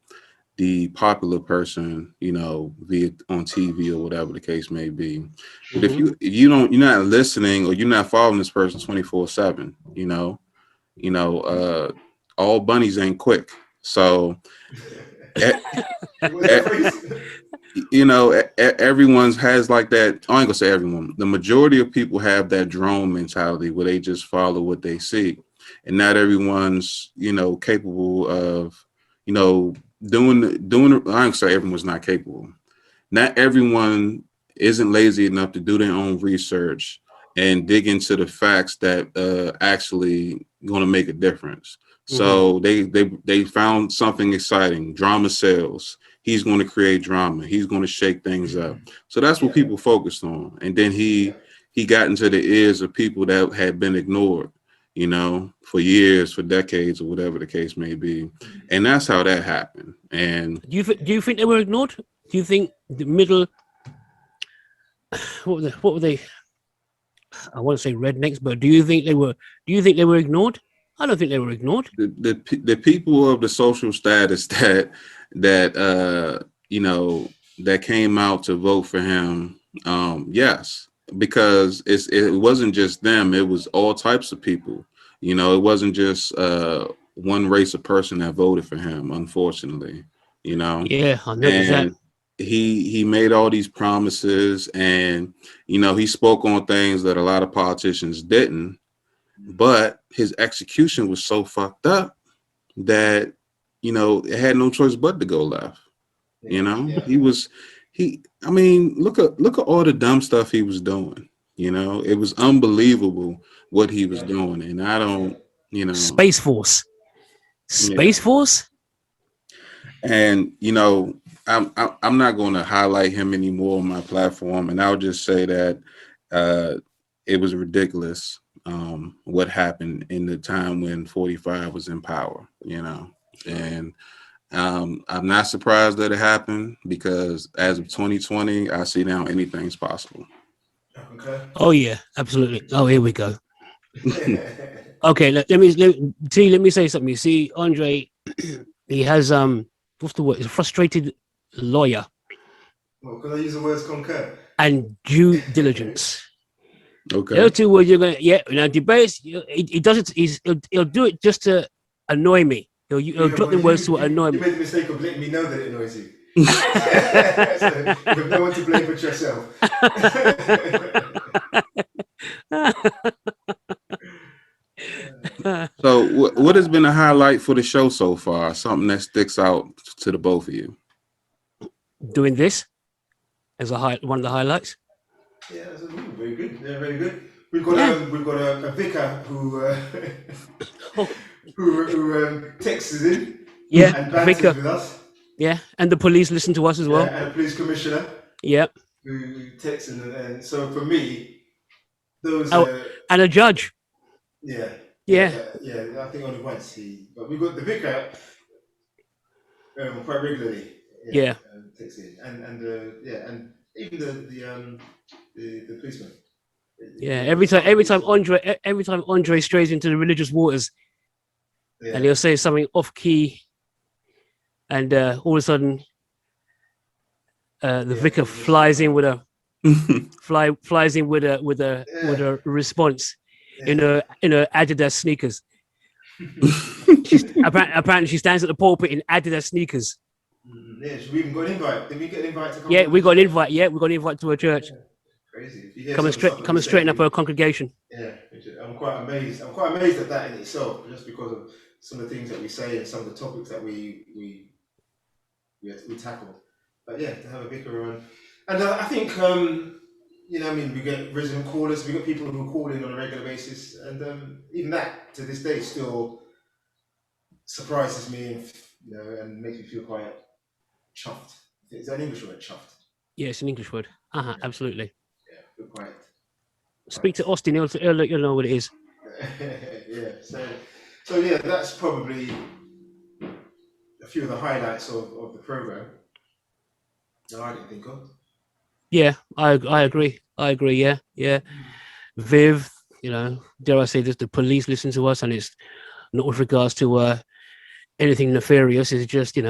the popular person, via on TV or whatever the case may be. But if Mhm. you're not listening or you're not following this person 24/7, all bunnies ain't quick. So, e- What's e- that phrase? everyone's has like that. I ain't gonna say everyone. The majority of people have that drone mentality where they just follow what they see, and not everyone's capable of doing. I ain't gonna say everyone's not capable. Not everyone isn't lazy enough to do their own research and dig into the facts that actually going to make a difference. Mhm. So they found something exciting. Drama sells. He's going to create drama. He's going to shake things up. So that's what Yeah, people focused on. And then yeah. he got into the ears of people that had been ignored, for years, for decades, or whatever the case may be. And that's how that happened. And Do you think they were ignored? Do you think the middle? What were they? I want to say rednecks, but do you think they were? Do you think they were ignored? I don't think they were ignored. the people of the social status that that came out to vote for him, yes, because it wasn't just them, it was all types of people. It wasn't just one race of person that voted for him, unfortunately. you know Yeah, I noticed that. and he made all these promises, and he spoke on things that a lot of politicians didn't, but his execution was so fucked up that it had no choice but to go left. Yeah, yeah, He was he I mean, look at all the dumb stuff he was doing. It was unbelievable what he was yeah, doing, and I yeah. don't, Space Force. yeah. Space Force. And I'm not going to highlight him anymore on my platform, and I'll just say that uh, it was ridiculous what happened in the time when 45 was in power. And I'm not surprised that it happened, because as of 2020, I see now anything's possible. Okay. Oh yeah, absolutely. Oh, here we go. Okay, let me say something. You see, Andre, he has what's the word? He's a frustrated lawyer Well, because I use the words concur. and due diligence. The other Okay. two words you're gonna debates. He does it. He'll do it just to annoy me. He'll Yeah, drop but them words to annoy you me. made the mistake of letting me know that it annoys you. So you have no one to blame but yourself. So, what has been a highlight for the show so far? Something that sticks out to the both of you? Doing this as one of the highlights. Yeah, that's very good. Yeah, very good. Yeah. We've got a vicar who Oh, who texts in yeah. and banters Vicar. with us. Yeah, and the police listen to us as Yeah, well. and a police commissioner Yeah. who texts in, and so for me, those Oh, and a judge. yeah, Yeah. yeah. I think only once but we got the vicar quite regularly. Yeah, Yeah. texts in, and even the policeman. Yeah. The Scotland police. Every time Andre strays into the religious waters, and Yeah, he'll say something off key, and all of a sudden, the yeah. vicar They just flies in with a flies in with yeah, a response yeah. in her Adidas sneakers. Apparently she stands at the pulpit in Adidas sneakers. Yeah, we even got an invite. Did we get an invite to come Yeah, to we the got an church? invite. Yeah, we got an invite to a church. Yeah, crazy. If you hear some of the stuff that we Coming say, straighten up her congregation. yeah, I'm quite amazed. I'm quite amazed at that in itself, just because of some of the things that we say and some of the topics that we tackle. But yeah, to have a vicar on, and I think I mean, we get resident callers, we got people who call in on a regular basis, and even that to this day still surprises me, and and makes me feel quite chuffed. Is that an English word, chuffed? Yeah, it's an English word. Yeah, Absolutely. yeah, feel quite, Speak quite. to Austin. He'll let you know what it is. Yeah. So yeah, that's probably a few of the highlights of the program that I can think of. Yeah, I agree. I agree. Yeah, yeah. Viv, dare I say this? The police listen to us, and it's not with regards to anything nefarious. It's just So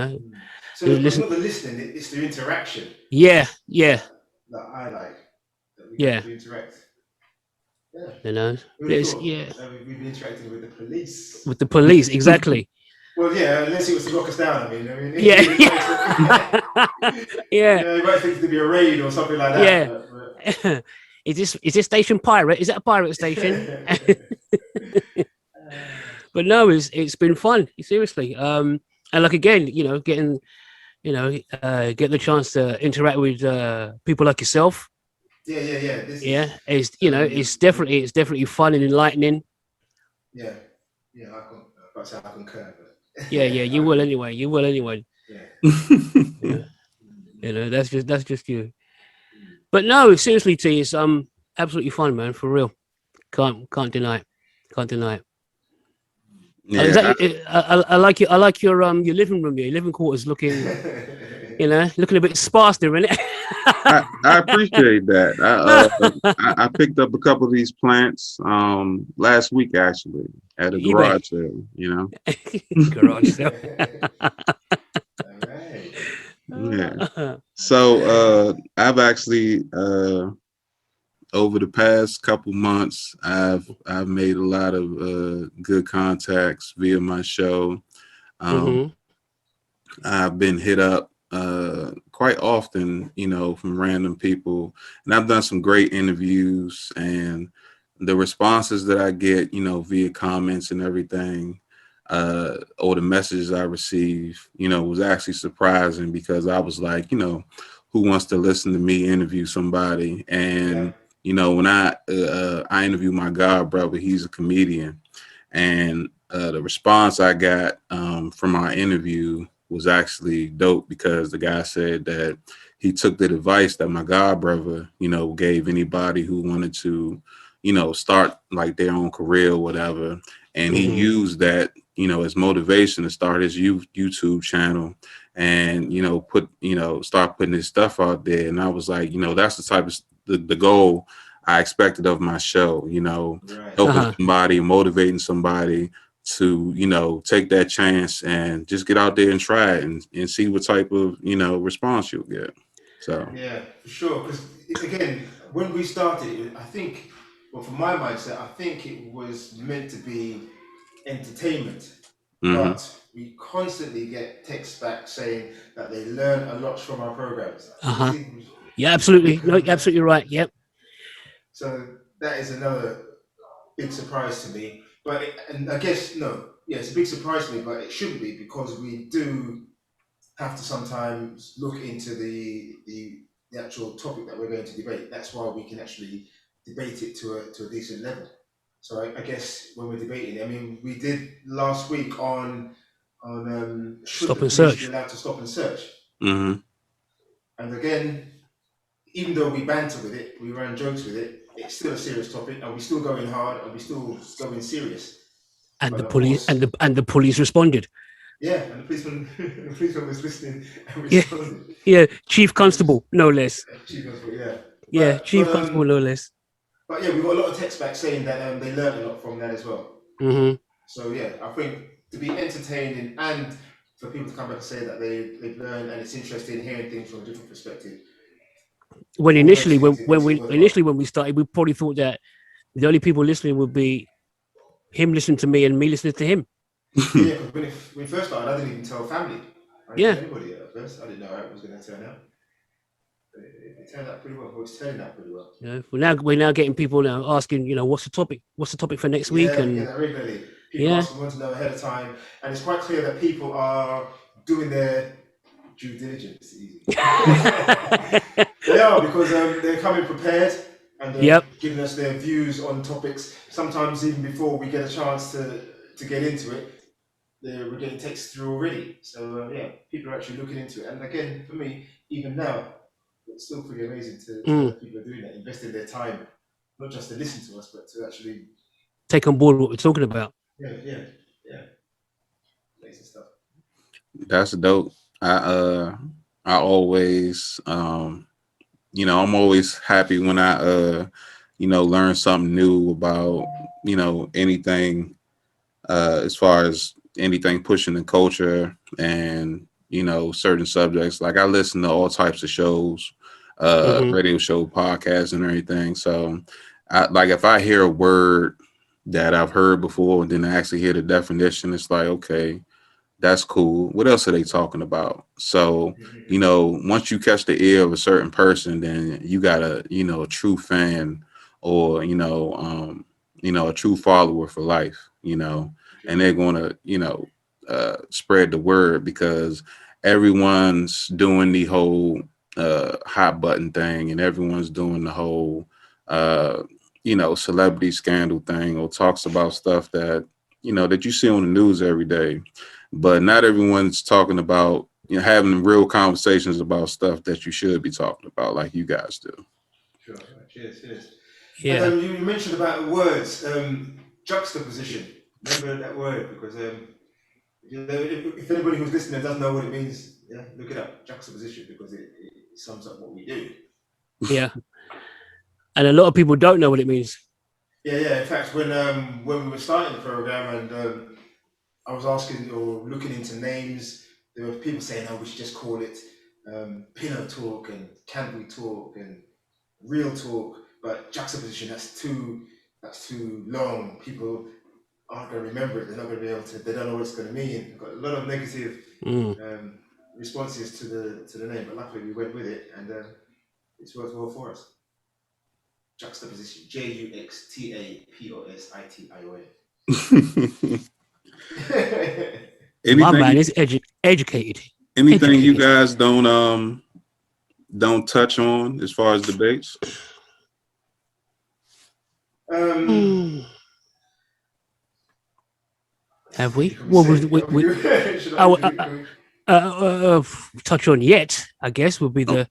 they it's listen. not the listening; it's the interaction Yeah, yeah, that I like that we get yeah. to interact. Yeah, You know, who'd have it's thought yeah that we'd be interacting with the police? with the police exactly. Well, yeah, unless it was to lock us down. Yeah, You might expect, yeah, you might think it to be a raid or something like that. yeah. Is this station pirate? Is it a pirate station? But no, it's been fun. Seriously. And like again, getting the chance to interact with people like yourself. Yeah. This Yeah, is, it's it's definitely fun and enlightening. yeah, yeah. I say I concur, but Yeah, yeah, you I will agree. anyway. You will anyway. Yeah. Yeah, that's just you. But no, seriously, T, it's absolutely fun, man, for real. Can't deny it. Can't deny it. Is that Yeah, I like your living room, your living quarters looking a bit sparse there, isn't I appreciate that. I picked up a couple of these plants last week actually at a eBay garage sale. garage sale. All right. Yeah. So I've actually over the past couple months I've made a lot of good contacts via my show. Um, Hmm. I've been hit up quite often, from random people, and I've done some great interviews. And the responses that I get, via comments and everything, or the messages I receive, was actually surprising because I was like, who wants to listen to me interview somebody? Yeah. And when I interview my god brother, he's a comedian, and the response I got from our interview was actually dope because the guy said that he took the advice that my god brother, gave anybody who wanted to, start like their own career or whatever. And he Hmm. used that, as motivation to start his YouTube channel and, start putting his stuff out there. And I was like, that's the type of the goal I expected of my show, Right. helping Uh-huh. somebody, motivating somebody to, take that chance and just get out there and try it and see what type of, response you'll get. So, Yeah, for sure. Because again, when we started, I think, well, from my mindset, I think it was meant to be entertainment. hmm But we constantly get texts back saying that they learn a lot from our programs. Uh-huh. Yeah, absolutely. No, you're Um, absolutely right. Yep. so that is another big surprise to me. And I guess no, yeah, it's a big surprise to me, but it shouldn't be because we do have to sometimes look into the actual topic that we're going to debate. That's why we can actually debate it to a decent level. So I guess when we're debating, I mean, we did last week on should Stop the and police be search. allowed to stop and search? hmm And again, even though we banter with it, we run jokes with it, it's still a serious topic, and we still going hard, and we still going serious. And But the of police and course, the police responded. yeah, and the policeman, the policeman was listening and Yeah. responded. Yeah. Chief Which is Constable, no less. cheap as well, yeah. Yeah. Chief But Constable, no less. but yeah, we got a lot of text back saying that they learned a lot from that as well. Hmm. So yeah, I think to be entertaining and for people to come back and say that they've learned and it's interesting hearing things from a different perspective. When All initially, those when, things it when makes it we worthwhile. initially when we started, we probably thought that the only people listening would be him listening to me and me listening to him. Yeah, because when we first started, I didn't even tell family. I didn't Yeah. tell anybody at first. I didn't know how it was going to turn out. But it turned out pretty well. Well, it's turning out pretty well. We're now getting people now asking, what's the topic? What's the topic for next week? Yeah, we get And that regularly. People yeah, asking want to know ahead of time, and it's quite clear that people are doing their due diligence. Easy. They are because they're coming prepared and yep. giving us their views on topics. Sometimes even before we get a chance to get into it, we're getting texts through already. So yeah, people are actually looking into it. And again, for me, even now, it's still pretty amazing to know Mm. that people are doing that, investing their time, not just to listen to us, but to actually Take on board what we're talking about. yeah, amazing stuff. That's dope. I always I'm always happy when I learn something new about, anything as far as anything pushing the culture and, certain subjects. Like I listen to all types of shows, Hmm. radio show, podcasts and everything. So like if I hear a word that I've heard before and then I actually hear the definition, it's like, okay, that's cool. What else are they talking about? So, once you catch the ear of a certain person, then you got a true fan or, a true follower for life, and they're going to, spread the word because everyone's doing the whole hot button thing and everyone's doing the whole, uh, celebrity scandal thing or talks about stuff that you see on the news every day, but not everyone's talking about having real conversations about stuff that you should be talking about like you guys do. Sure. Cheers, cheers. And Yeah. you mentioned about words, juxtaposition. Remember that word because if anybody who's listening doesn't know what it means, yeah, look it up, juxtaposition, because it sums up what we do. Yeah. And a lot of people don't know what it means. Yeah. In fact, when we were starting the program and I was asking or looking into names, there were people saying, "Oh, we should just call it pillow talk and can we talk and real talk." But juxtaposition, that's too long. People aren't going to remember it. They're not going to be able to. They don't know what it's going to mean. We've got a lot of negative Mm. um, responses to the name, but luckily we went with it, and it's worked well for us. Juxtaposition, Juxtaposition. My anything man is educated. anything you Educated. guys don't touch on as far as debates? um, Mm. Have we? can we What say? was we Should I, oh, can we, touch on yet? I guess would be Oh, the.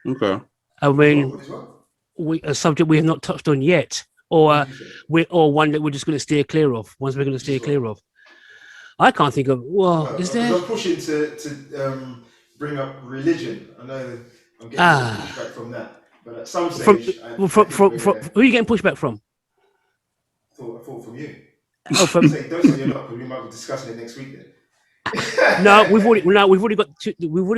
okay. I mean, what is what? a subject we have not touched on yet, or What did you say? or one that we're just going to steer clear of. Ones we're going to steer Sure. clear of. I can't think of. Well, Well, is because there? I'm pushing to bring up religion. I know I'm getting a bit of Ah, pushback from that, but at some from stage, I think we're from gonna. who are you getting pushback from? I thought from you. Oh, from Don't say you're not, because we might be discussing it next week then. no, we've already got we've already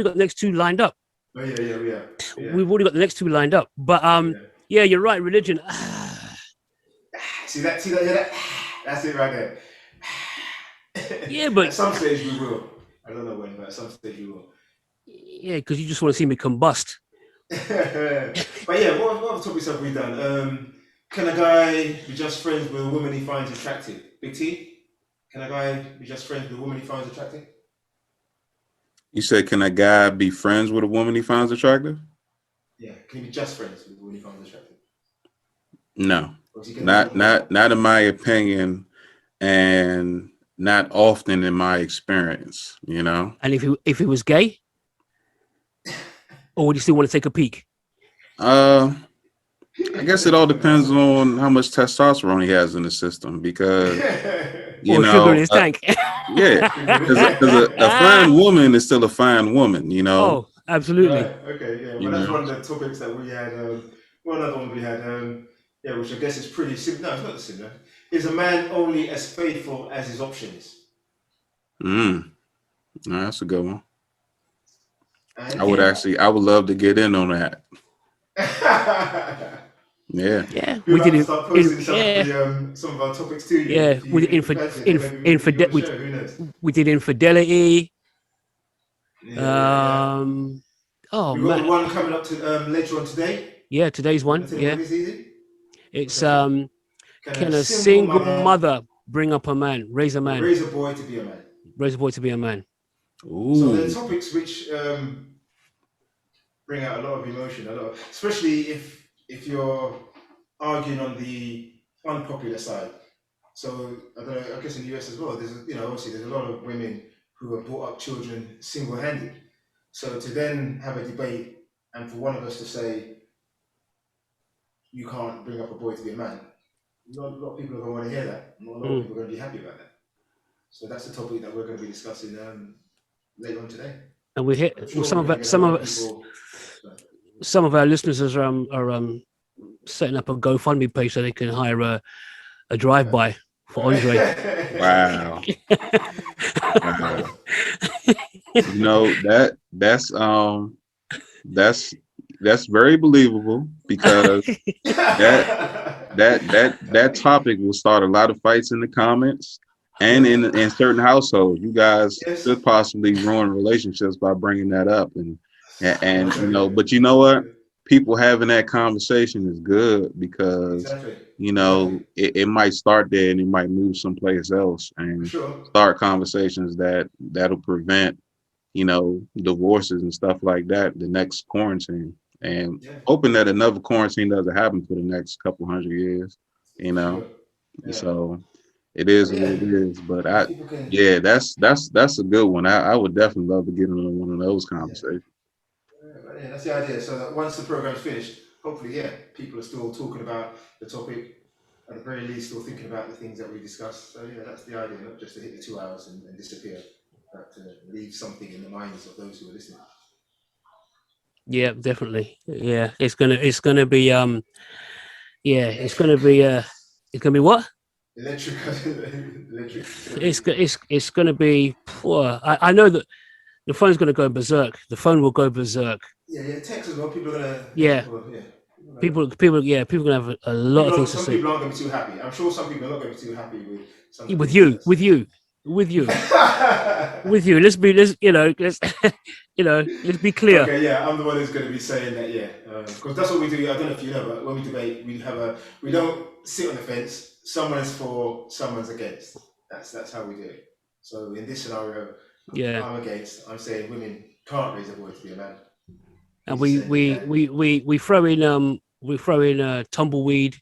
got the next two lined up. Oh yeah. We've already got the next two lined up. But Yeah. yeah, you're right. Religion. See that? Hear that? That's it right there. Yeah, but At some stage we will. I don't know when, but at some stage we will. yeah, because you just want to see me combust. But yeah, what other topics have we done? Can a guy be just friends with a woman he finds attractive? Big T? Can a guy be just friends with a woman he finds attractive? You said, can a guy be friends with a woman he finds attractive? Yeah, can he be just friends with a woman he finds attractive? No, Or is he going to be more? not in my opinion, and not often in my experience. And if he was gay, or would you still want to take a peek? Uh, I guess it all depends on how much testosterone he has in the system because Or sugar in his tank? yeah, because a fine woman is still a fine woman. Oh, Right. absolutely. Okay. Yeah. You Well, that's know. one of the topics that we had. Well, another one we had. Yeah, which I guess is pretty similar. No, it's not similar. Is a man only as faithful as his options? No, that's a good one. And I would love to get in on that. Yeah. Yeah, we'll we have did to it. start posting some of Yeah, some of our topics to you. yeah. If We did you fancy it, maybe we can get you on the show. Who knows? we did infidelity. Yeah. Oh We got the man. one coming up to later on today. Yeah, today's You want one. to tell them Yeah, what it is, Easy? What's it's that one? Can a can a single single mother mother bring up a man, raise a man, raise a boy to be a man? raise a boy to be a man? So they're Ooh. topics which bring out a lot of emotion, especially if you're arguing on the unpopular side. So I don't know. I guess in the US as well, obviously there's a lot of women who have brought up children single-handed. So to then have a debate and for one of us to say you can't bring up a boy to be a man, not a lot of people are going to want to hear that. Not a lot of Mm. people are going to be happy about that. So that's the topic that we're going to be discussing later on today. And we hit I'm well, sure we're going to get a lot of people. Sorry. some of our listeners are setting up a GoFundMe page so they can hire a drive-by for Andre. Wow. Wow. You know that's that's very believable because that that topic will start a lot of fights in the comments and in certain households. You guys Yes. could possibly ruin relationships by bringing that up, and you know, Yeah. but you know what? People having that conversation is good because Exactly. you Exactly. know it might start there and it might move someplace else For and sure. start conversations that'll prevent divorces and stuff like that the next quarantine, and Yeah. hoping that another quarantine doesn't happen for the next couple 100 years, you For know. sure. Yeah. So it is But what yeah, it is. But if people can. yeah, that's a good one. I would definitely love to get into one of those Yeah. conversations. Yeah, that's the idea. So that once the program's finished, hopefully, yeah, people are still talking about the topic, at the very least, still thinking about the things that we discussed. So yeah, that's the idea, not just to hit the 2 hours and disappear, but to leave something in the minds of those who are listening. Yeah, definitely. Yeah, it's gonna be yeah, it's gonna be what? Electric, electric. It's gonna be. I know that the phone's gonna go berserk. The phone will go berserk. Yeah, text as well. People are gonna, Yeah, yeah. people gonna have a lot of things to Some say people aren't going to be too happy. I'm sure some people are not going to be too happy with some of the with things you, that's. with you, with you, with you. Let's let's let's be clear. Okay, yeah, I'm the one who's going to be saying that, yeah, because that's what we do. I don't know if you know, but when we debate, we don't sit on the fence. Someone's for, someone's against. That's how we do it. So in this scenario, Yeah, I'm against. I'm saying women can't raise a boy to be a man. and He's saying they can. we throw in tumbleweed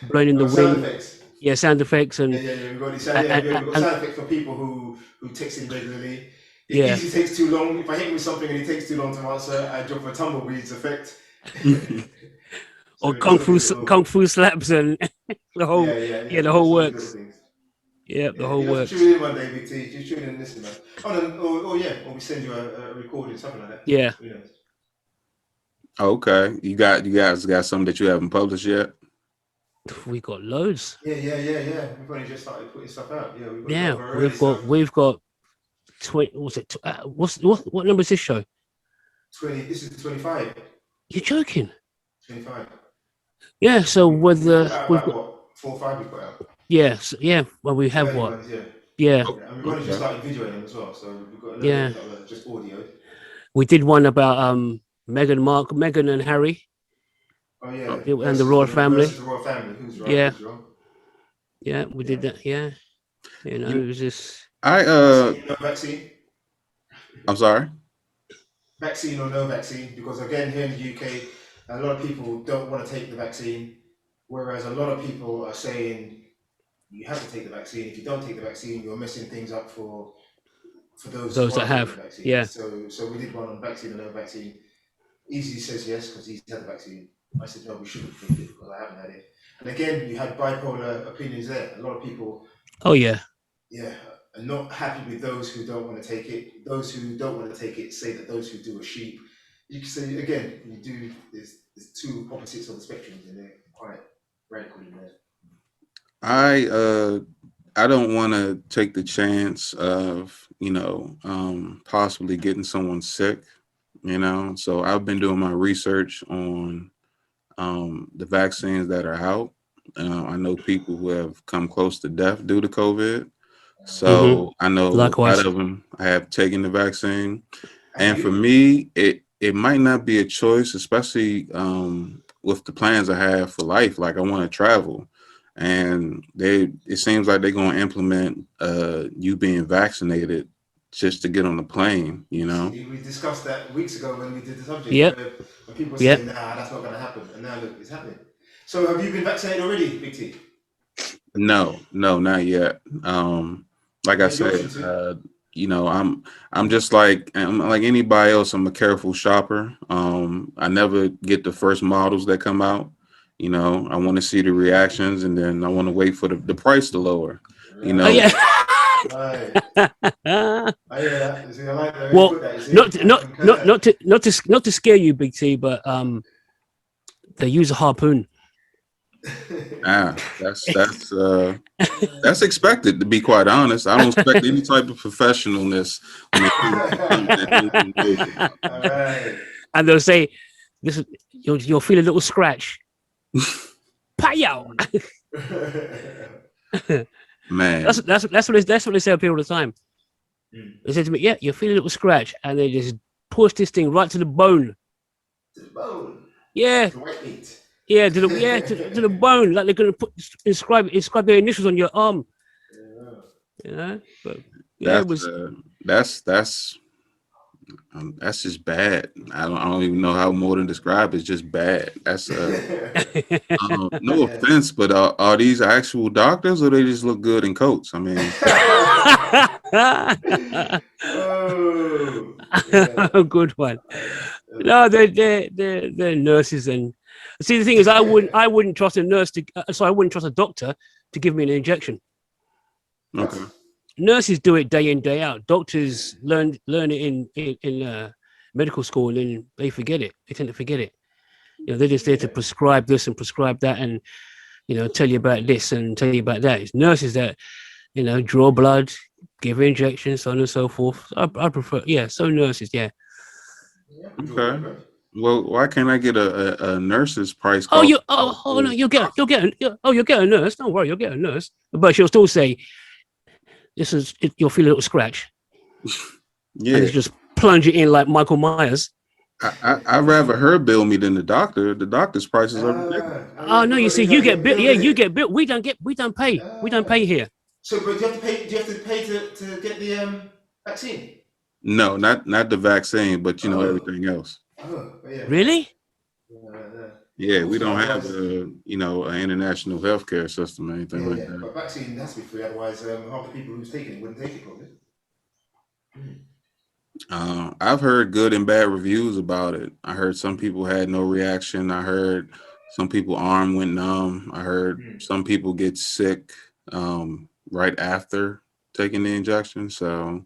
blowing in the Sound wind. effects. Yeah, sound effects Yeah. We've got these we've got and sound effects for people who text in regularly. It yeah. usually takes too long. If I hit him with something and it takes too long to answer, I drop a tumbleweeds effect. So Or it does all these little, kung fu slaps and the whole yeah. the Just whole all these little works. things. Yeah, the Yeah, whole you have to works. tune in one day, Big T. Just tune in and listen, man. Oh, no, or we send you a recording, something like that. Yeah, Who knows? Okay, you guys got something that you haven't published yet? we got loads. Yeah. We've only just started putting stuff out. Yeah, we've got a lot Yeah, of our early stuff. we've got 20. What's it? What number is this show? 20. This is 25. You're joking? 25. Yeah. So with We put the out we've about got what? 4 or 5 we put out. yeah. Well, we have Early what? ones, yeah. Yeah, Oh, Yeah, and we've only just okay. started videoing them as well. So we've got a load yeah. of them that were just audio. We did one about Meghan and Harry Oh yeah, and the royal family. versus the royal family. Who's right? Yeah, Who's wrong? yeah. We Yeah. did that. Yeah, You, it was just I Vaccine, no vaccine. I'm sorry. Vaccine or no vaccine? Because again, here in the UK, a lot of people don't want to take the vaccine, whereas a lot of people are saying you have to take the vaccine. If you don't take the vaccine, you're messing things up for those who those that are taking have. the vaccine. Yeah, So we did one on vaccine or no vaccine. Easy says yes because he's had the vaccine. I said no, we shouldn't take it because I haven't had it. And again, you had bipolar opinions there. A lot of people, oh yeah, yeah, are not happy with those who don't want to take it. Those who don't want to take it say that those who do are sheep. You can say again, there's two opposites of the spectrum, and they're quite radical in there. I don't want to take the chance of possibly getting someone sick. So I've been doing my research on the vaccines that are out. I know people who have come close to death due to COVID. mm-hmm. So I know a lot Likewise. of them have taken the vaccine. Have And for you? me, it might not be a choice, especially with the plans I have for life. Like I want to travel, and it seems like they're going to implement you being vaccinated just to get on the plane. See, we discussed that weeks ago when we did the subject, Yep, where when people were yep. saying, nah, that's not going to happen. And now look, it's happening. So have you been vaccinated already, Big T? No, not yet. Like You I had the said, option to. I'm just like anybody else. I'm a careful shopper. I never get the first models that come out. I want to see the reactions, and then I want to wait for the price to lower. Oh Right. yeah. Right. I hear that. See, I like the way you Well, put that. You see? I concur. not to scare you, Big T, but they use a harpoon. That's expected, to be quite honest. I don't expect any type of professionalness when it comes to something that anyone knows about. All right. And they'll say, "This is you'll feel a little scratch." Pow! Man, That's what they say to people all the time. They say to me, "Yeah, you'll feel a little scratch," and they just push this thing right to the bone. To the bone. Yeah, To white meat. yeah, to the bone. Like they're gonna inscribe their initials on your arm. Yeah. You know, but yeah, it was. That's just bad. I don't even know how more to describe it. It's just bad. That's no offense, but are these actual doctors or they just look good in coats? I mean, Oh, yeah. Good one. No, they're nurses, and see the thing is, I wouldn't trust a nurse to. So I wouldn't trust a doctor to give me an injection. okay. Nurses do it day in, day out. Doctors learn it in medical school, and then they forget it. They tend to forget it. You know, they're just there to prescribe this and prescribe that, and tell you about this and tell you about that. It's nurses that draw blood, give injections, so on and so forth. I prefer, so nurses, yeah. Okay. Well, why can't I get a nurse's price? No, you'll get a nurse. Don't worry, you'll get a nurse, but she'll still say, you'll feel a little scratch. Yeah. And it's just plunge it in like Michael Myers. I'd rather her bill me than the doctor. The doctor's prices are ridiculous. Oh no, you see, you get billed. Yeah, you get billed. We don't pay. We don't pay here. So, but do you have to pay? Do you have to pay to get the vaccine? No, not the vaccine, but everything else. Oh, yeah. Really? Yeah, we don't have an international healthcare system or anything like that. But vaccine has to be free, otherwise half the people who's taking it wouldn't take it probably. I've heard good and bad reviews about it. I heard some people had no reaction. I heard some people arm went numb. I heard some people get sick right after taking the injection. So,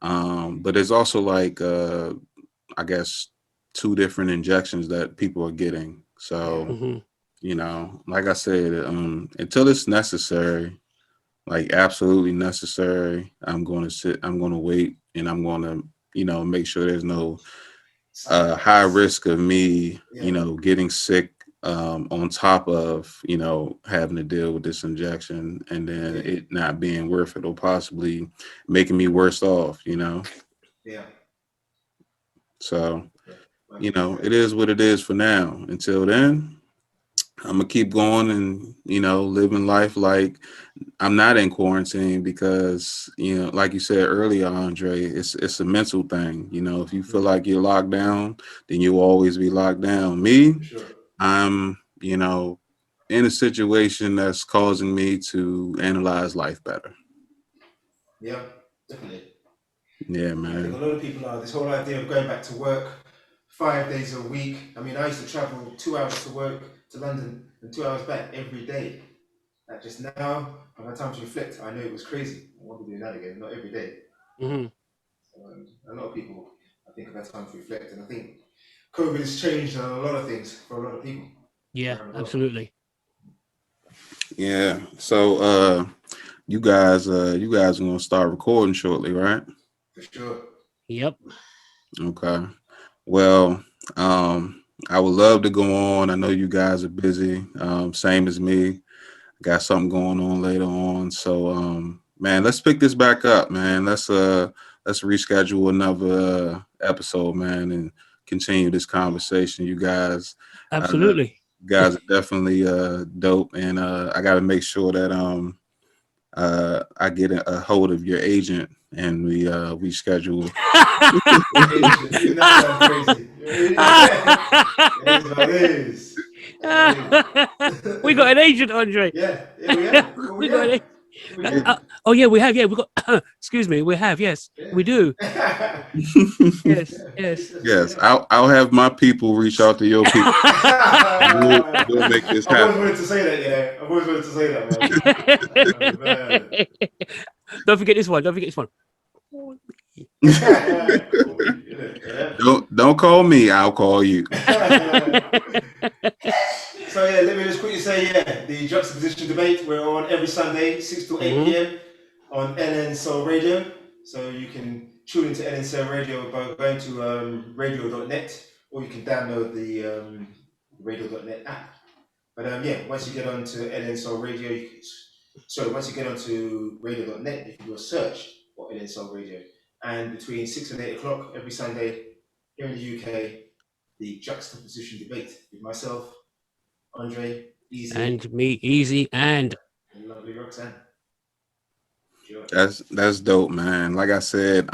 but there's also like I guess 2 different injections that people are getting. So, like I said, until it's necessary, like absolutely necessary, I'm going to wait, and I'm going to, make sure there's no high risk of me, getting sick on top of, having to deal with this injection and then it not being worth it or possibly making me worse off, Yeah. So, it is what it is for now. Until then, I'm gonna keep going and living life like I'm not in quarantine because like you said earlier, Andre, it's a mental thing. If you feel like you're locked down, then you'll always be locked down. Me, I'm in a situation that's causing me to analyze life better. Yeah, definitely. Yeah, I think man. a lot of people are this whole idea of going back to work 5 days a week. I mean, I used to travel 2 hours to work to London and 2 hours back every day. Like just now, I've had time to reflect. I know it was crazy. I won't be doing that again, not every day. A lot of people, I think, have had time to reflect, and I think COVID has changed a lot of things for a lot of people. Yeah, absolutely. Yeah. So, you guys are gonna start recording shortly, right? For sure. Yep. Okay. Well, I would love to go on. I know you guys are busy. Same as me. Got something going on later on. So, man, let's pick this back up, man. Let's reschedule another episode, man, and continue this conversation. You guys, Absolutely. Guys are definitely dope, and I got to make sure that I get a hold of your agent and we schedule. We got an agent, Andre. Yeah, we have. We got an agent. Oh yeah, we have. Yeah, we got. Excuse me, we have. Yes, we do. Yes. I'll have my people reach out to your people. We'll make this happen. I've always wanted to say that. Yeah, I've always wanted to say that, man. Oh, man. Don't forget this one. Don't forget this one. Don't call me. I'll call you. So yeah, let me just quickly say, the Juxtaposition Debate, we're on every Sunday, 6 to 8 p.m. on NN Soul Radio. So you can tune into NN Soul Radio by going to radio.net, or you can download the radio.net app. But once you get onto NN Soul Radio, once you get onto radio.net, you can do a search for NN Soul Radio. And between 6 and 8 o'clock every Sunday here in the UK, the Juxtaposition Debate with myself, Andre, Easy, and me, Easy, and lovely Roxanne. Sure. That's dope, man. Like I said,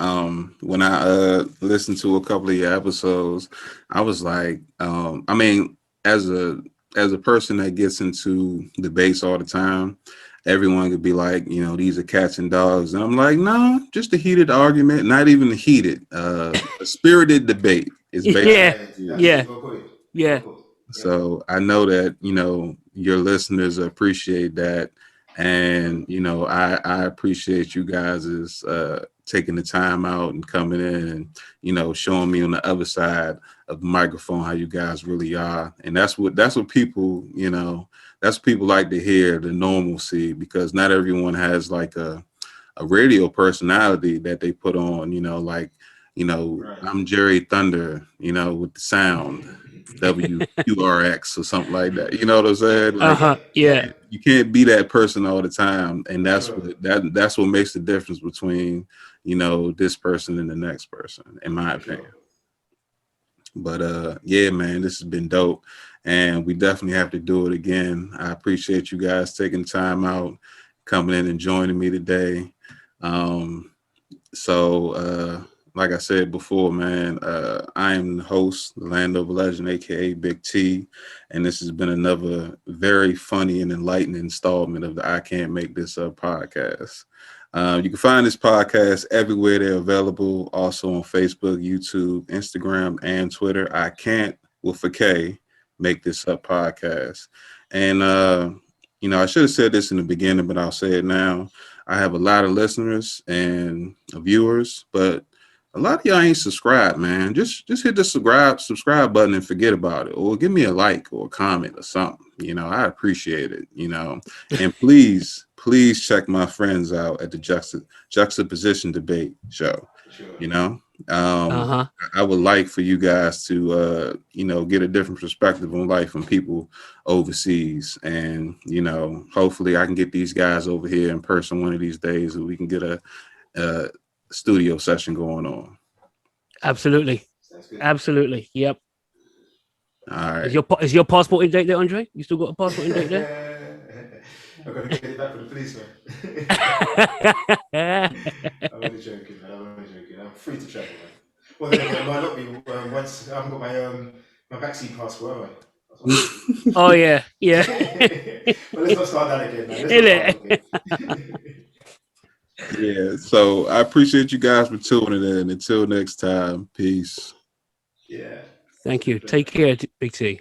when I listened to a couple of your episodes, I was like, I mean, as a person that gets into debates all the time, everyone could be like, these are cats and dogs, and I'm like, no, just a heated argument, not even heated, a spirited debate is basically. Yeah. So I know that, your listeners appreciate that. And, I appreciate you guys taking the time out and coming in and, showing me on the other side of the microphone how you guys really are. And that's what people, that's what people like to hear, the normalcy, because not everyone has like a radio personality that they put on, right. I'm Jerry Thunder, with the sound. WQRX or something like that. You know what I'm saying? Like, yeah. You can't be that person all the time, and that's what makes the difference between this person and the next person, in my opinion. But yeah, man, this has been dope, and we definitely have to do it again. I appreciate you guys taking time out, coming in and joining me today. So like I said before, man, I am the host, the Land of Legend, aka Big T, and this has been another very funny and enlightening installment of the I Can't Make This Up podcast. You can find this podcast everywhere they're available, also on Facebook, YouTube, Instagram, and Twitter. I Can't, with a K, Make This Up podcast. And I should have said this in the beginning, but I'll say it now. I have a lot of listeners and viewers, but a lot of y'all ain't subscribed, man. Just hit the subscribe button and forget about it, or give me a like or a comment or something. I appreciate it. And please check my friends out at the Juxtaposition Debate show. Sure. I would like for you guys to get a different perspective on life from people overseas, and hopefully I can get these guys over here in person one of these days, and we can get a studio session going on. Absolutely. Yep. All right. Is your passport in date there, Andre? You still got a passport in date there? I've got to get it back for the police, man. I'm only joking, man. I'm free to travel, man. Well, then it might not be once I haven't got my vaccine passport, have I? Oh yeah. Well, let's not start that again, man. Yeah, so I appreciate you guys for tuning in. Until next time, peace. Yeah. Thank you. Take care, Big T.